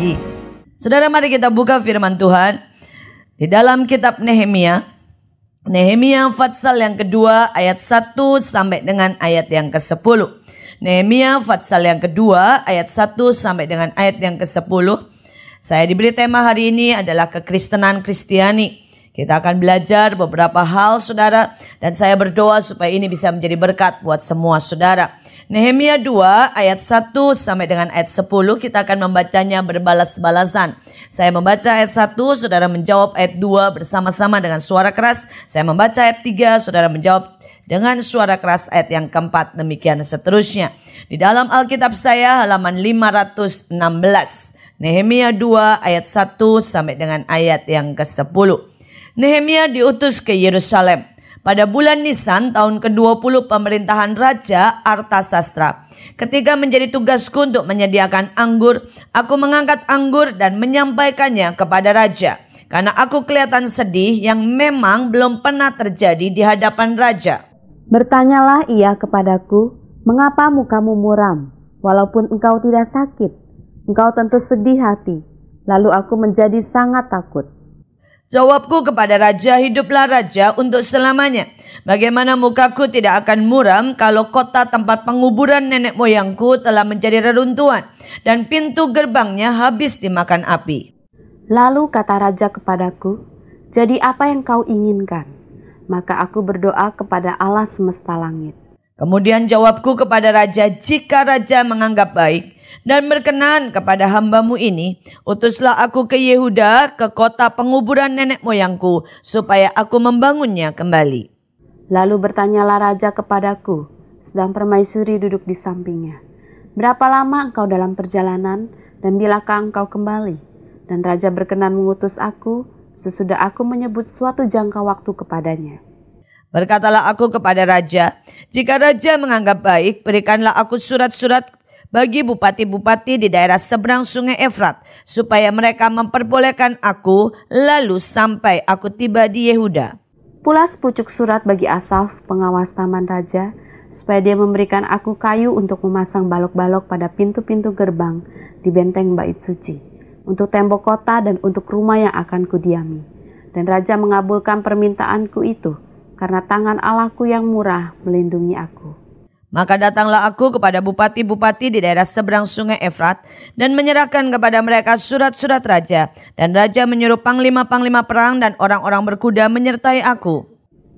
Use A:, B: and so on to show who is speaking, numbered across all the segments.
A: pagi. Saudara, mari kita buka firman Tuhan di dalam kitab Nehemia. Nehemia pasal yang kedua ayat 1 sampai dengan ayat yang ke-10. Nehemia pasal yang kedua ayat 1 sampai dengan ayat yang ke-10. Saya diberi tema hari ini adalah kekristenan Kristiani. Kita akan belajar beberapa hal saudara, dan saya berdoa supaya ini bisa menjadi berkat buat semua saudara. Nehemia 2 ayat 1 sampai dengan ayat 10 kita akan membacanya berbalas-balasan. Saya membaca ayat 1, saudara menjawab ayat 2 bersama-sama dengan suara keras. Saya membaca ayat 3, saudara menjawab dengan suara keras ayat yang keempat, demikian seterusnya. Di dalam Alkitab saya halaman 516. Nehemia 2 ayat 1 sampai dengan ayat yang ke-10. Nehemia diutus ke Yerusalem pada bulan Nisan tahun ke-20 pemerintahan Raja Artasastra. Ketika menjadi tugasku untuk menyediakan anggur, aku mengangkat anggur dan menyampaikannya kepada raja. Karena aku kelihatan sedih yang memang belum pernah terjadi di hadapan raja.
B: Bertanyalah ia kepadaku, mengapa mukamu muram, walaupun engkau tidak sakit? Engkau tentu sedih hati. Lalu aku menjadi sangat takut.
A: Jawabku kepada raja, hiduplah raja untuk selamanya. Bagaimana mukaku tidak akan muram kalau kota tempat penguburan nenek moyangku telah menjadi reruntuhan dan pintu gerbangnya habis dimakan api.
B: Lalu kata raja kepadaku, jadi apa yang kau inginkan? Maka aku berdoa kepada Allah semesta langit.
A: Kemudian jawabku kepada raja, jika raja menganggap baik dan berkenan kepada hambamu ini, utuslah aku ke Yehuda, ke kota penguburan nenek moyangku, supaya aku membangunnya kembali.
B: Lalu bertanyalah raja kepadaku, sedang permaisuri duduk di sampingnya. Berapa lama engkau dalam perjalanan, dan bilakah engkau kembali? Dan raja berkenan mengutus aku, sesudah aku menyebut suatu jangka waktu kepadanya.
A: Berkatalah aku kepada raja, jika raja menganggap baik, berikanlah aku surat-surat bagi bupati-bupati di daerah seberang sungai Efrat, supaya mereka memperbolehkan aku lalu sampai aku tiba di Yehuda.
B: Pulas pucuk surat bagi Asaf, pengawas taman raja, supaya dia memberikan aku kayu untuk memasang balok-balok pada pintu-pintu gerbang di benteng bait suci, untuk tembok kota dan untuk rumah yang akan kudiami. Dan raja mengabulkan permintaanku itu, karena tangan Allahku yang murah melindungi aku.
A: Maka datanglah aku kepada bupati-bupati di daerah seberang sungai Efrat dan menyerahkan kepada mereka surat-surat raja. Dan raja menyuruh panglima-panglima perang dan orang-orang berkuda menyertai aku.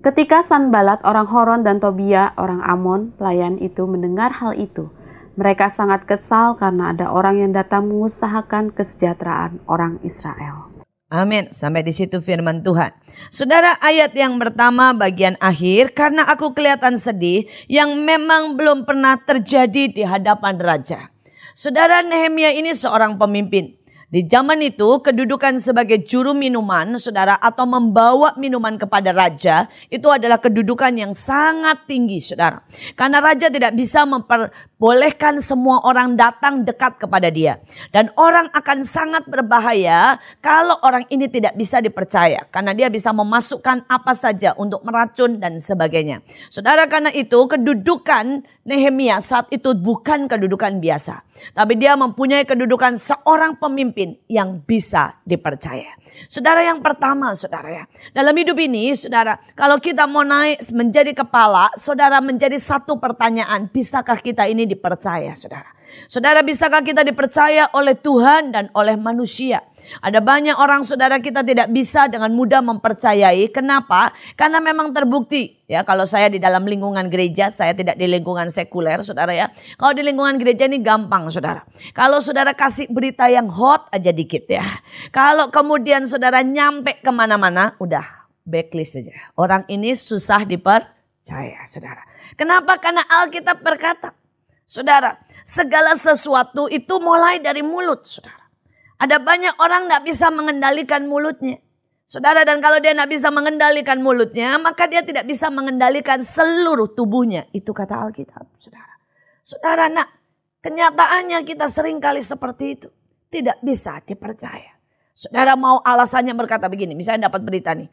B: Ketika Sanbalat orang Horon dan Tobia orang Amon pelayan itu mendengar hal itu, mereka sangat kesal karena ada orang yang datang mengusahakan kesejahteraan orang Israel.
A: Amin. Sampai di situ firman Tuhan. Saudara, ayat yang pertama bagian akhir, karena aku kelihatan sedih yang memang belum pernah terjadi di hadapan raja. Saudara, Nehemia ini seorang pemimpin. Di zaman itu kedudukan sebagai juru minuman, saudara, atau membawa minuman kepada raja, itu adalah kedudukan yang sangat tinggi, saudara. Karena raja tidak bisa memperbolehkan semua orang datang dekat kepada dia. Dan orang akan sangat berbahaya kalau orang ini tidak bisa dipercaya. Karena dia bisa memasukkan apa saja untuk meracun dan sebagainya. Saudara, karena itu kedudukan Nehemia saat itu bukan kedudukan biasa. Tapi dia mempunyai kedudukan seorang pemimpin yang bisa dipercaya. Saudara, yang pertama saudara ya, dalam hidup ini saudara, kalau kita mau naik menjadi kepala, saudara, menjadi satu pertanyaan, bisakah kita ini dipercaya saudara? Saudara, bisakah kita dipercaya oleh Tuhan dan oleh manusia? Ada banyak orang saudara kita tidak bisa dengan mudah mempercayai. Kenapa? Karena memang terbukti. Ya, kalau saya di dalam lingkungan gereja, saya tidak di lingkungan sekuler saudara ya. Kalau di lingkungan gereja ini gampang saudara. Kalau saudara kasih berita yang hot aja dikit ya. Kalau kemudian saudara nyampe kemana-mana, udah backlist saja. Orang ini susah dipercaya saudara. Kenapa? Karena Alkitab berkata, saudara, segala sesuatu itu mulai dari mulut saudara. Ada banyak orang tidak bisa mengendalikan mulutnya. Saudara, dan kalau dia tidak bisa mengendalikan mulutnya, maka dia tidak bisa mengendalikan seluruh tubuhnya. Itu kata Alkitab, saudara. Saudara, nah, kenyataannya kita seringkali seperti itu. Tidak bisa dipercaya. Saudara mau alasannya berkata begini, misalnya dapat berita nih.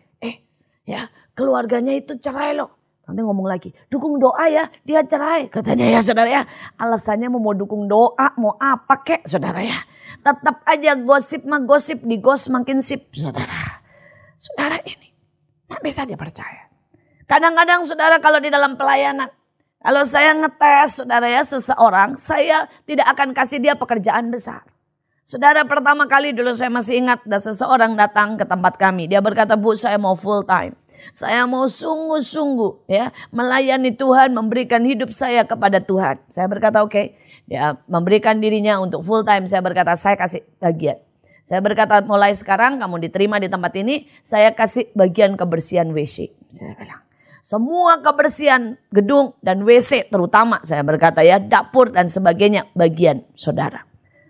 A: Ya, keluarganya itu cerai loh. Nanti ngomong lagi, dukung doa ya, dia cerai. Katanya ya saudara ya, alasannya mau dukung doa, mau apa kek saudara ya. Tetap aja gosip mah gosip, digos makin sip saudara. Saudara ini gak bisa dipercaya. Kadang-kadang saudara kalau di dalam pelayanan, kalau saya ngetes saudara ya seseorang, saya tidak akan kasih dia pekerjaan besar. Saudara, pertama kali dulu saya masih ingat ada seseorang datang ke tempat kami. Dia berkata, Bu, saya mau full time. Saya mau sungguh-sungguh ya melayani Tuhan, memberikan hidup saya kepada Tuhan. Saya berkata oke. Dia memberikan dirinya untuk full time. Saya berkata saya kasih bagian. Saya berkata mulai sekarang kamu diterima di tempat ini, saya kasih bagian kebersihan WC. Saya bilang semua kebersihan gedung dan WC terutama, saya berkata ya, dapur dan sebagainya bagian saudara.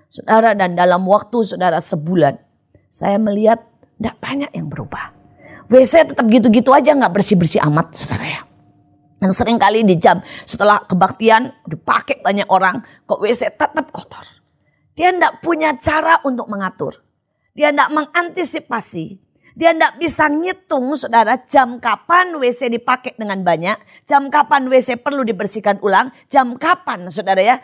A: Saudara, dan dalam waktu saudara sebulan saya melihat tidak banyak yang berubah. WC tetap gitu-gitu aja, gak bersih-bersih amat saudara ya. Dan sering kali di jam setelah kebaktian dipakai banyak orang, kok WC tetap kotor. Dia gak punya cara untuk mengatur. Dia gak mengantisipasi. Dia gak bisa ngitung saudara jam kapan WC dipakai dengan banyak. Jam kapan WC perlu dibersihkan ulang. Jam kapan saudara ya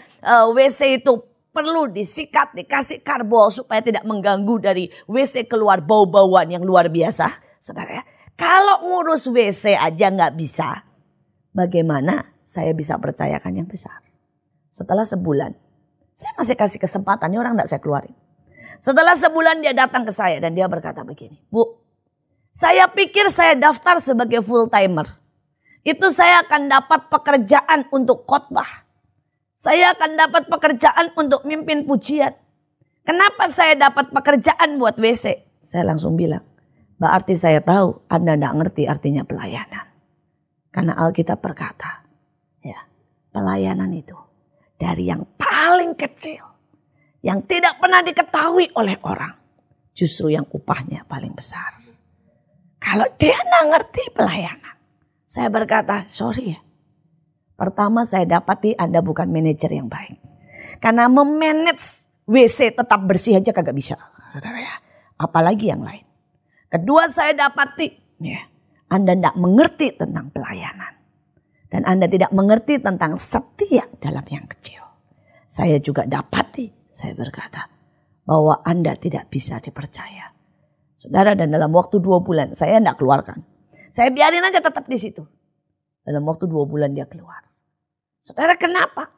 A: WC itu perlu disikat, dikasih karbol supaya tidak mengganggu dari WC keluar bau-bauan yang luar biasa. Saudara ya, kalau ngurus WC aja nggak bisa, bagaimana saya bisa percayakan yang besar? Setelah sebulan, saya masih kasih kesempatan, ini orang nggak saya keluarin. Setelah sebulan dia datang ke saya dan dia berkata begini, Bu, saya pikir saya daftar sebagai full timer. Itu saya akan dapat pekerjaan untuk khotbah. Saya akan dapat pekerjaan untuk mimpin pujian. Kenapa saya dapat pekerjaan buat WC? Saya langsung bilang, berarti saya tahu Anda tidak ngerti artinya pelayanan. Karena Alkitab berkata, ya, pelayanan itu dari yang paling kecil, yang tidak pernah diketahui oleh orang, justru yang upahnya paling besar. Kalau dia tidak ngerti pelayanan, saya berkata, sorry ya. Pertama saya dapati Anda bukan manajer yang baik. Karena memanage WC tetap bersih aja kagak bisa. Saudara ya, apalagi yang lain. Kedua saya dapati, ya, Anda tidak mengerti tentang pelayanan. Dan Anda tidak mengerti tentang setia dalam yang kecil. Saya juga dapati, saya berkata, bahwa Anda tidak bisa dipercaya. Saudara, dan dalam waktu 2 bulan saya tidak keluarkan. Saya biarin aja tetap di situ. Dalam waktu 2 bulan dia keluar. Saudara, kenapa?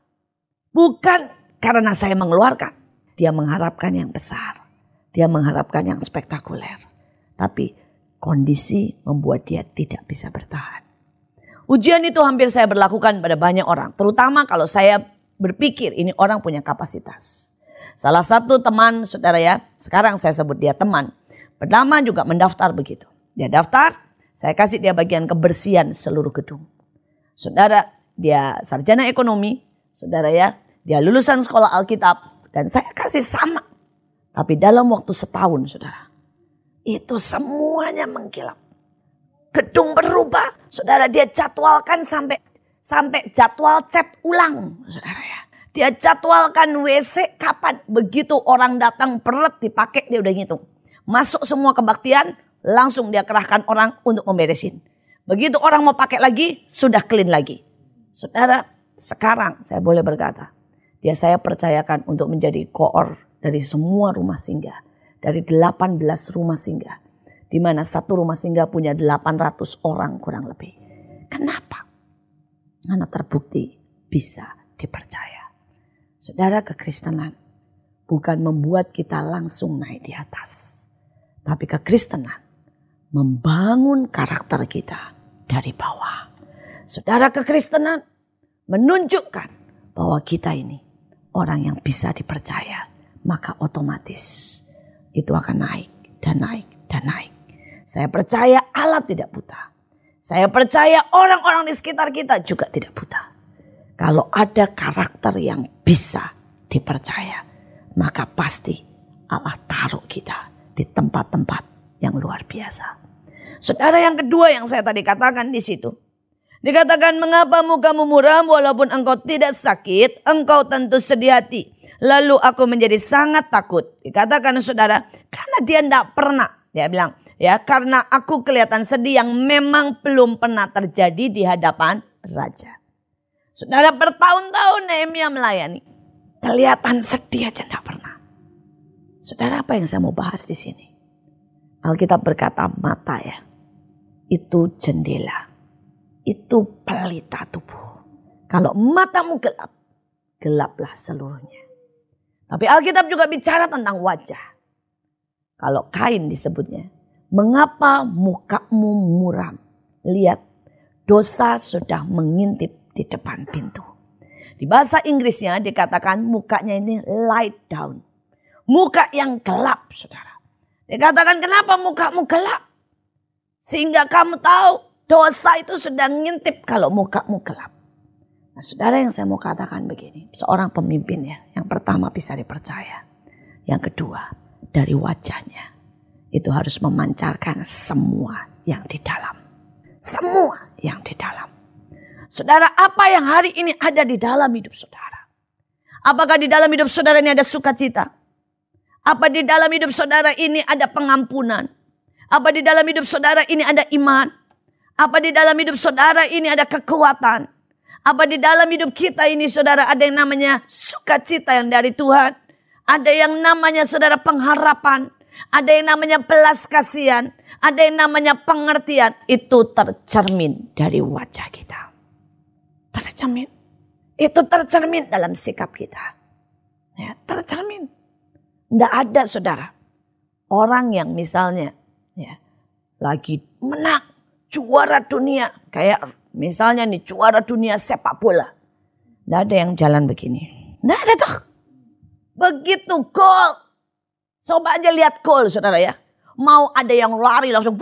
A: Bukan karena saya mengeluarkan. Dia mengharapkan yang besar. Dia mengharapkan yang spektakuler. Tapi kondisi membuat dia tidak bisa bertahan. Ujian itu hampir saya berlakukan pada banyak orang. Terutama kalau saya berpikir ini orang punya kapasitas. Salah satu teman saudara ya, sekarang saya sebut dia teman. Pertama juga mendaftar begitu. Dia daftar, saya kasih dia bagian kebersihan seluruh gedung. Saudara, dia sarjana ekonomi. Saudara ya, dia lulusan sekolah Alkitab. Dan saya kasih sama. Tapi dalam waktu setahun saudara, itu semuanya mengkilap. Gedung berubah. Saudara, dia jadwalkan sampai jadwal cat ulang. Saudara ya. Dia jadwalkan WC kapan. Begitu orang datang peret dipakai dia udah ngitung. Masuk semua kebaktian, langsung dia kerahkan orang untuk memberesin. Begitu orang mau pakai lagi, sudah clean lagi. Saudara, sekarang saya boleh berkata, dia saya percayakan untuk menjadi koor dari semua rumah singgah. Dari 18 rumah singgah. Di mana satu rumah singgah punya 800 orang kurang lebih. Kenapa? Karena terbukti bisa dipercaya. Saudara, kekristenan bukan membuat kita langsung naik di atas. Tapi kekristenan membangun karakter kita dari bawah. Saudara, kekristenan menunjukkan bahwa kita ini orang yang bisa dipercaya. Maka otomatis itu akan naik dan naik dan naik. Saya percaya Allah tidak buta. Saya percaya orang-orang di sekitar kita juga tidak buta. Kalau ada karakter yang bisa dipercaya, maka pasti Allah taruh kita di tempat-tempat yang luar biasa. Saudara, yang kedua yang saya tadi katakan di situ. Dikatakan, mengapa mukamu muram walaupun engkau tidak sakit, engkau tentu sedih hati. Lalu aku menjadi sangat takut. Dikatakan saudara, karena dia tidak pernah. Dia bilang, Ya, karena aku kelihatan sedih yang memang belum pernah terjadi di hadapan raja. Saudara, bertahun-tahun Nehemia melayani. Kelihatan sedih aja enggak pernah. Saudara, apa yang saya mau bahas di sini? Alkitab berkata mata ya. Itu jendela. Itu pelita tubuh. Kalau matamu gelap, gelaplah seluruhnya. Tapi Alkitab juga bicara tentang wajah. Kalau Kain disebutnya, mengapa mukamu muram? Lihat, dosa sudah mengintip di depan pintu. Di bahasa Inggrisnya dikatakan mukanya ini light down. Muka yang gelap, saudara. Dikatakan kenapa mukamu gelap? Sehingga kamu tahu dosa itu sudah ngintip kalau mukamu gelap. Nah, saudara, yang saya mau katakan begini. Seorang pemimpin ya, yang pertama bisa dipercaya. Yang kedua, dari wajahnya. Itu harus memancarkan semua yang di dalam. Semua yang di dalam. Saudara, apa yang hari ini ada di dalam hidup saudara? Apakah di dalam hidup saudara ini ada sukacita? Apa di dalam hidup saudara ini ada pengampunan? Apa di dalam hidup saudara ini ada iman? Apa di dalam hidup saudara ini ada kekuatan? Apa di dalam hidup kita ini saudara ada yang namanya sukacita yang dari Tuhan? Ada yang namanya saudara pengharapan. Ada yang namanya belas kasihan. Ada yang namanya pengertian. Itu tercermin dari wajah kita. Tercermin. Itu tercermin dalam sikap kita. Ya, tercermin. Tidak ada saudara. Orang yang misalnya ya, lagi menang. Juara dunia. Kayak misalnya nih juara dunia sepak bola. Tidak ada yang jalan begini. Tidak ada tuh. Begitu gol. Coba aja lihat gol saudara ya. Mau ada yang lari langsung.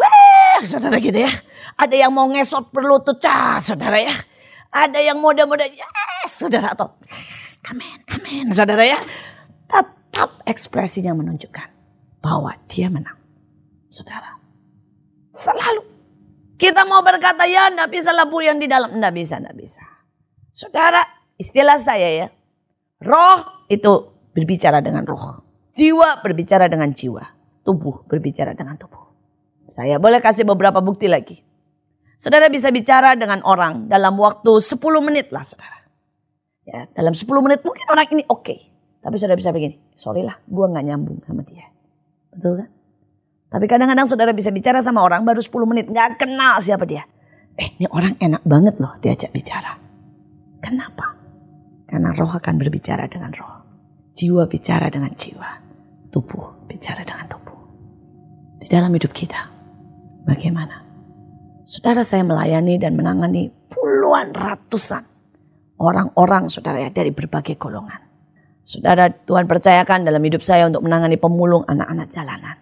A: Saudara gitu ya. Ada yang mau ngesot berlutut. Saudara ya. Ada yang mode-mode. Yes saudara. Atau amin, amin. Saudara ya. Tetap ekspresinya menunjukkan bahwa dia menang. Saudara. Selalu. Kita mau berkata ya enggak bisa labur yang di dalam. Enggak bisa, enggak bisa. Saudara, istilah saya ya. Roh itu berbicara dengan roh. Jiwa berbicara dengan jiwa. Tubuh berbicara dengan tubuh. Saya boleh kasih beberapa bukti lagi. Saudara bisa bicara dengan orang dalam waktu 10 menit lah saudara. Ya, dalam 10 menit mungkin orang ini oke. Tapi saudara bisa begini. Sorry lah, gue gak nyambung sama dia. Betul kan? Tapi kadang-kadang saudara bisa bicara sama orang baru 10 menit. Gak kenal siapa dia. Ini orang enak banget loh diajak bicara. Kenapa? Karena roh akan berbicara dengan roh. Jiwa bicara dengan jiwa. Tubuh bicara dengan tubuh. Di dalam hidup kita. Bagaimana? Saudara, saya melayani dan menangani puluhan ratusan. Orang-orang saudara ya dari berbagai golongan. Saudara, Tuhan percayakan dalam hidup saya untuk menangani pemulung anak-anak jalanan.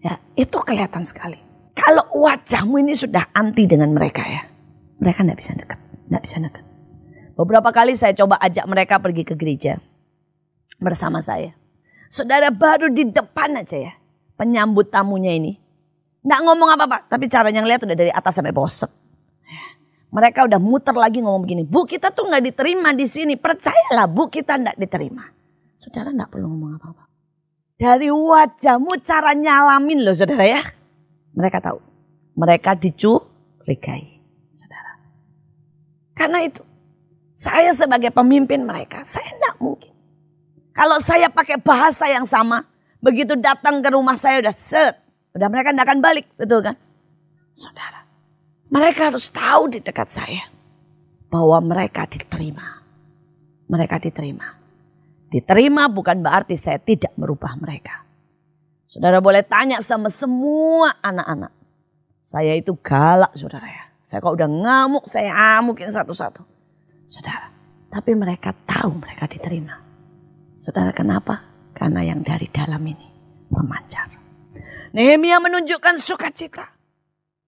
A: Ya, itu kelihatan sekali. Kalau wajahmu ini sudah anti dengan mereka ya. Mereka tidak bisa dekat. Tidak bisa dekat. Beberapa kali saya coba ajak mereka pergi ke gereja. Bersama saya. Saudara, baru di depan aja ya. Penyambut tamunya ini. Tidak ngomong apa-apa. Tapi caranya ngeliat udah dari atas sampai bawah. Mereka udah muter lagi ngomong begini. Bu, kita tuh gak diterima di sini. Percayalah bu, kita tidak diterima. Saudara tidak perlu ngomong apa-apa. Dari wajahmu cara nyalamin loh saudara ya. Mereka tahu. Mereka dicurigai. Saudara. Karena itu. Saya sebagai pemimpin mereka. Saya tidak mungkin. Kalau saya pakai bahasa yang sama. Begitu datang ke rumah saya udah set. Udah mereka tidak akan balik. Betul kan? Saudara. Mereka harus tahu di dekat saya. Bahwa mereka diterima. Mereka diterima. Diterima bukan berarti saya tidak merubah mereka. Saudara boleh tanya sama semua anak-anak. Saya itu galak saudara ya. Saya kalau udah ngamuk saya amukin satu-satu. Saudara. Tapi mereka tahu mereka diterima. Saudara kenapa? Karena yang dari dalam ini memancar. Nehemia menunjukkan sukacita.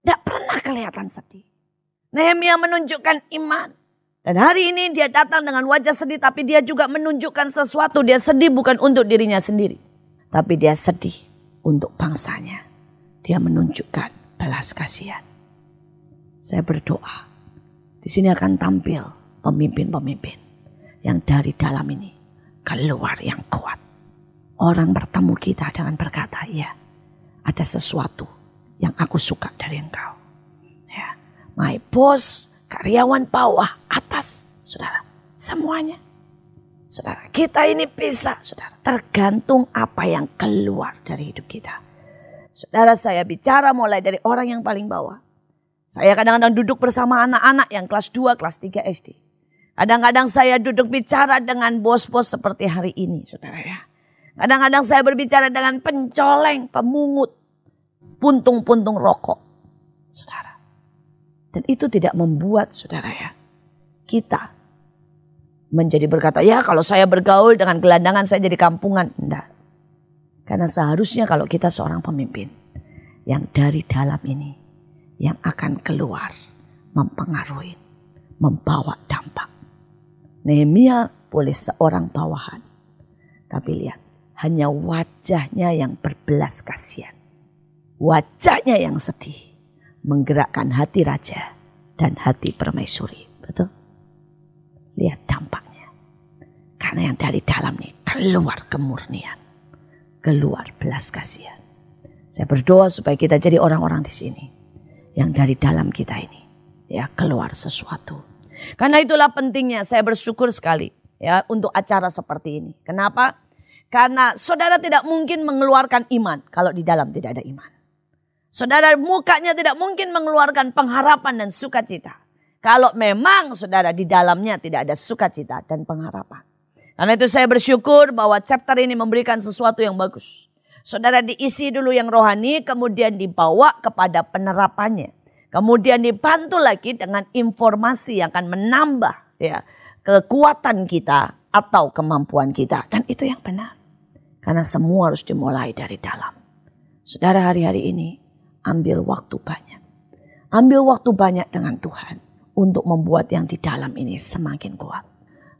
A: Tidak pernah kelihatan sedih. Nehemia menunjukkan iman. Dan hari ini dia datang dengan wajah sedih. Tapi dia juga menunjukkan sesuatu. Dia sedih bukan untuk dirinya sendiri. Tapi dia sedih untuk bangsanya. Dia menunjukkan belas kasihan. Saya berdoa. Di sini akan tampil pemimpin-pemimpin. Yang dari dalam ini keluar yang kuat. Orang bertemu kita dengan berkata, ya ada sesuatu yang aku suka dari engkau. Ya. My boss, karyawan bawah, atas, saudara. Semuanya. Saudara, kita ini bisa, saudara. Tergantung apa yang keluar dari hidup kita. Saudara, saya bicara mulai dari orang yang paling bawah. Saya kadang-kadang duduk bersama anak-anak yang kelas 2, kelas 3 SD. Kadang-kadang saya duduk bicara dengan bos-bos seperti hari ini, saudara ya. Kadang-kadang saya berbicara dengan pencoleng, pemungut, puntung-puntung rokok, saudara. Dan itu tidak membuat, saudara ya, kita menjadi berkata, ya kalau saya bergaul dengan gelandangan saya jadi kampungan. Enggak. Karena seharusnya kalau kita seorang pemimpin yang dari dalam ini, yang akan keluar mempengaruhi, membawa dampak. Nehemia boleh seorang bawahan, tapi lihat hanya wajahnya yang berbelas kasihan, wajahnya yang sedih menggerakkan hati raja dan hati permaisuri. Betul? Lihat dampaknya, karena yang dari dalam nih keluar kemurnian, keluar belas kasihan. Saya berdoa supaya kita jadi orang-orang di sini yang dari dalam kita ini ya keluar sesuatu. Karena itulah pentingnya saya bersyukur sekali ya untuk acara seperti ini. Kenapa? Karena saudara tidak mungkin mengeluarkan iman kalau di dalam tidak ada iman. Saudara mukanya tidak mungkin mengeluarkan pengharapan dan sukacita kalau memang saudara di dalamnya tidak ada sukacita dan pengharapan. Karena itu saya bersyukur bahwa chapter ini memberikan sesuatu yang bagus. Saudara diisi dulu yang rohani, kemudian dibawa kepada penerapannya. Kemudian dibantu lagi dengan informasi yang akan menambah ya, kekuatan kita atau kemampuan kita. Dan itu yang benar. Karena semua harus dimulai dari dalam. Saudara hari-hari ini ambil waktu banyak. Ambil waktu banyak dengan Tuhan untuk membuat yang di dalam ini semakin kuat.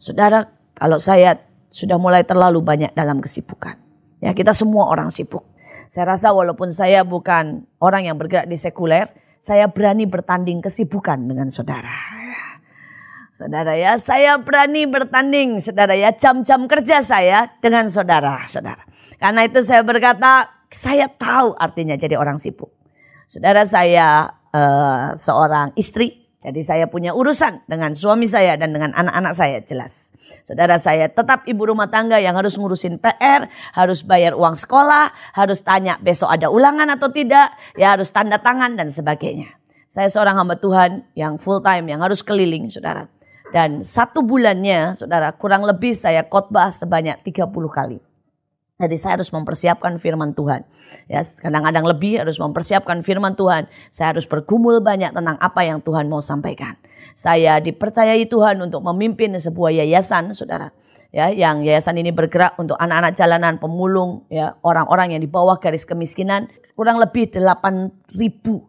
A: Saudara, kalau saya sudah mulai terlalu banyak dalam kesibukan. Ya, kita semua orang sibuk. Saya rasa walaupun saya bukan orang yang bergerak di sekuler, saya berani bertanding kesibukan dengan saudara. Saudara ya, saya berani bertanding saudara ya, jam-jam kerja saya dengan saudara. Karena itu saya berkata, saya tahu artinya jadi orang sibuk. Saudara, saya seorang istri. Jadi saya punya urusan dengan suami saya dan dengan anak-anak saya, jelas. Saudara, saya tetap ibu rumah tangga yang harus ngurusin PR, harus bayar uang sekolah, harus tanya besok ada ulangan atau tidak, ya harus tanda tangan dan sebagainya. Saya seorang hamba Tuhan yang full time, yang harus keliling, saudara. Dan 1 bulannya, saudara, kurang lebih saya khotbah sebanyak 30 kali. Jadi saya harus mempersiapkan firman Tuhan. Ya, kadang-kadang lebih harus mempersiapkan firman Tuhan. Saya harus bergumul banyak tentang apa yang Tuhan mau sampaikan. Saya dipercayai Tuhan untuk memimpin sebuah yayasan, saudara. Ya, yang yayasan ini bergerak untuk anak-anak jalanan, pemulung, ya, orang-orang yang di bawah garis kemiskinan. Kurang lebih 8.000,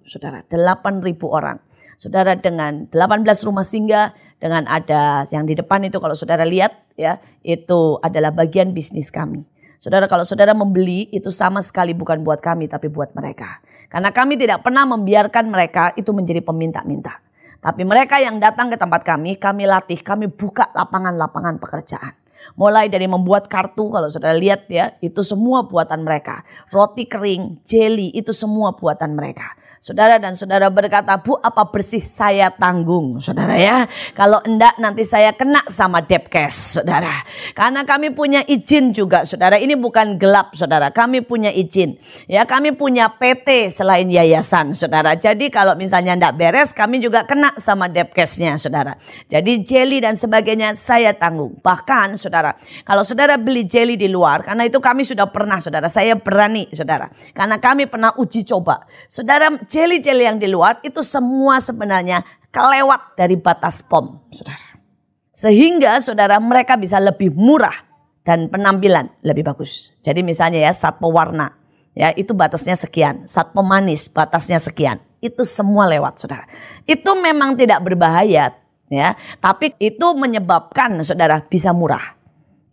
A: saudara. 8.000 orang. Saudara, dengan 18 rumah singgah, dengan ada yang di depan itu kalau saudara lihat, ya, itu adalah bagian bisnis kami. Saudara, kalau saudara membeli itu sama sekali bukan buat kami tapi buat mereka. Karena kami tidak pernah membiarkan mereka itu menjadi peminta-minta. Tapi mereka yang datang ke tempat kami latih, kami buka lapangan-lapangan pekerjaan. Mulai dari membuat kartu, kalau saudara lihat ya, itu semua buatan mereka. Roti kering, jelly, itu semua buatan mereka. Saudara dan saudara berkata, Bu, apa bersih? Saya tanggung, saudara ya. Kalau enggak nanti saya kena sama Depkes, saudara. Karena kami punya izin juga, saudara. Ini bukan gelap, saudara. Kami punya izin. Ya, kami punya PT selain yayasan, saudara. Jadi kalau misalnya enggak beres, kami juga kena sama Depkesnya, saudara. Jadi jelly dan sebagainya saya tanggung. Bahkan, saudara, kalau saudara beli jelly di luar, karena itu kami sudah pernah, saudara. Saya berani, saudara. Karena kami pernah uji coba. Saudara, jelly-jelly yang di luar itu semua sebenarnya kelewat dari batas POM, saudara. Sehingga saudara mereka bisa lebih murah dan penampilan lebih bagus. Jadi misalnya ya, saat pewarna, ya itu batasnya sekian. Saat pemanis batasnya sekian. Itu semua lewat, saudara. Itu memang tidak berbahaya, ya. Tapi itu menyebabkan saudara bisa murah.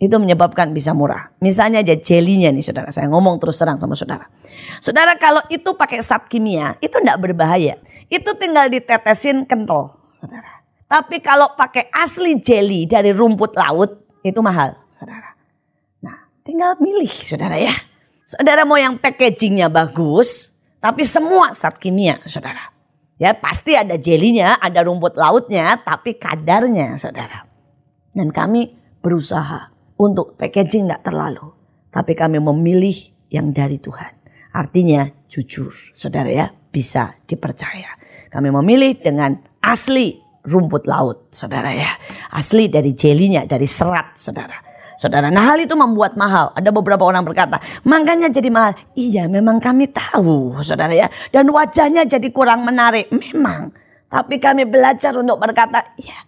A: Itu menyebabkan bisa murah. Misalnya aja jelinya nih saudara. Saya ngomong terus terang sama saudara. Saudara, kalau itu pakai zat kimia itu enggak berbahaya. Itu tinggal ditetesin kental, saudara. Tapi kalau pakai asli jelly dari rumput laut itu mahal, saudara. Nah, tinggal milih, saudara ya. Saudara mau yang packagingnya bagus, tapi semua zat kimia, saudara. Ya, pasti ada jelinya, ada rumput lautnya, tapi kadarnya, saudara. Dan kami berusaha untuk packaging tidak terlalu, tapi kami memilih yang dari Tuhan. Artinya jujur, saudara ya, bisa dipercaya. Kami memilih dengan asli rumput laut, saudara ya. Asli dari jelinya, dari serat, saudara. Saudara, nah hal itu membuat mahal. Ada beberapa orang berkata, makanya jadi mahal. Iya, memang kami tahu, saudara ya. Dan wajahnya jadi kurang menarik, memang. Tapi kami belajar untuk berkata, iya.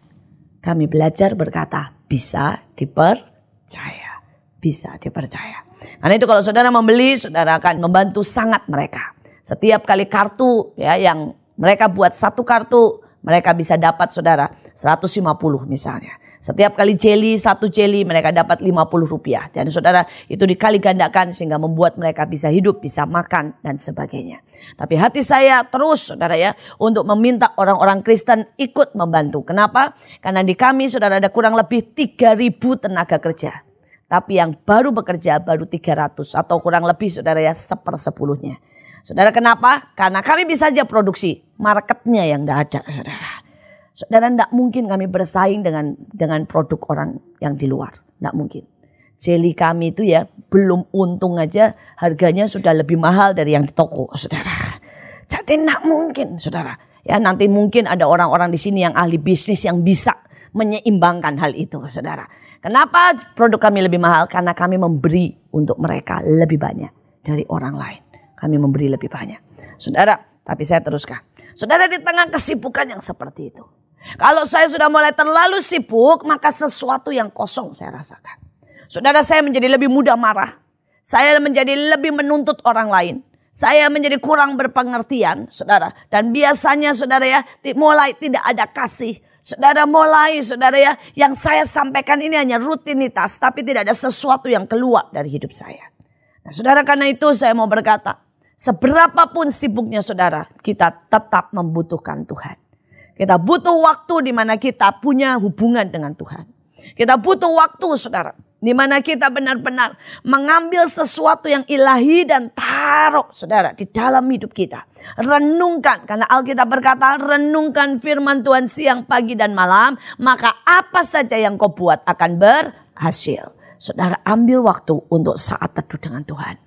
A: Kami belajar berkata, bisa dipercaya. Bisa dipercaya. Karena itu kalau saudara membeli, saudara akan membantu sangat mereka. Setiap kali kartu ya yang mereka buat satu kartu, mereka bisa dapat saudara 150 misalnya. Setiap kali satu jeli mereka dapat 50 rupiah. Dan saudara itu dikali gandakan sehingga membuat mereka bisa hidup, bisa makan dan sebagainya. Tapi hati saya terus saudara ya untuk meminta orang-orang Kristen ikut membantu. Kenapa? Karena di kami saudara ada kurang lebih 3.000 tenaga kerja. Tapi yang baru bekerja baru 300 atau kurang lebih saudara ya 1/10. Saudara kenapa? Karena kami bisa saja produksi. Marketnya yang tidak ada saudara. Saudara, tidak mungkin kami bersaing dengan produk orang yang di luar. Tidak mungkin. Jeli kami itu ya belum untung aja harganya sudah lebih mahal dari yang di toko, saudara. Jadi tidak mungkin, saudara. Ya nanti mungkin ada orang-orang di sini yang ahli bisnis yang bisa menyeimbangkan hal itu, saudara. Kenapa produk kami lebih mahal? Karena kami memberi untuk mereka lebih banyak dari orang lain. Kami memberi lebih banyak. Saudara, tapi saya teruskan. Saudara, di tengah kesibukan yang seperti itu. Kalau saya sudah mulai terlalu sibuk, maka sesuatu yang kosong saya rasakan. Saudara, saya menjadi lebih mudah marah. Saya menjadi lebih menuntut orang lain. Saya menjadi kurang berpengertian, saudara. Dan biasanya saudara ya, mulai tidak ada kasih. Saudara ya, yang saya sampaikan ini hanya rutinitas. Tapi tidak ada sesuatu yang keluar dari hidup saya. Nah saudara, karena itu saya mau berkata. Seberapapun sibuknya saudara, kita tetap membutuhkan Tuhan. Kita butuh waktu di mana kita punya hubungan dengan Tuhan. Kita butuh waktu saudara. Di mana kita benar-benar mengambil sesuatu yang ilahi dan taruh saudara di dalam hidup kita. Renungkan. Karena Alkitab berkata renungkan firman Tuhan siang, pagi dan malam. Maka apa saja yang kau buat akan berhasil. Saudara, ambil waktu untuk saat teduh dengan Tuhan.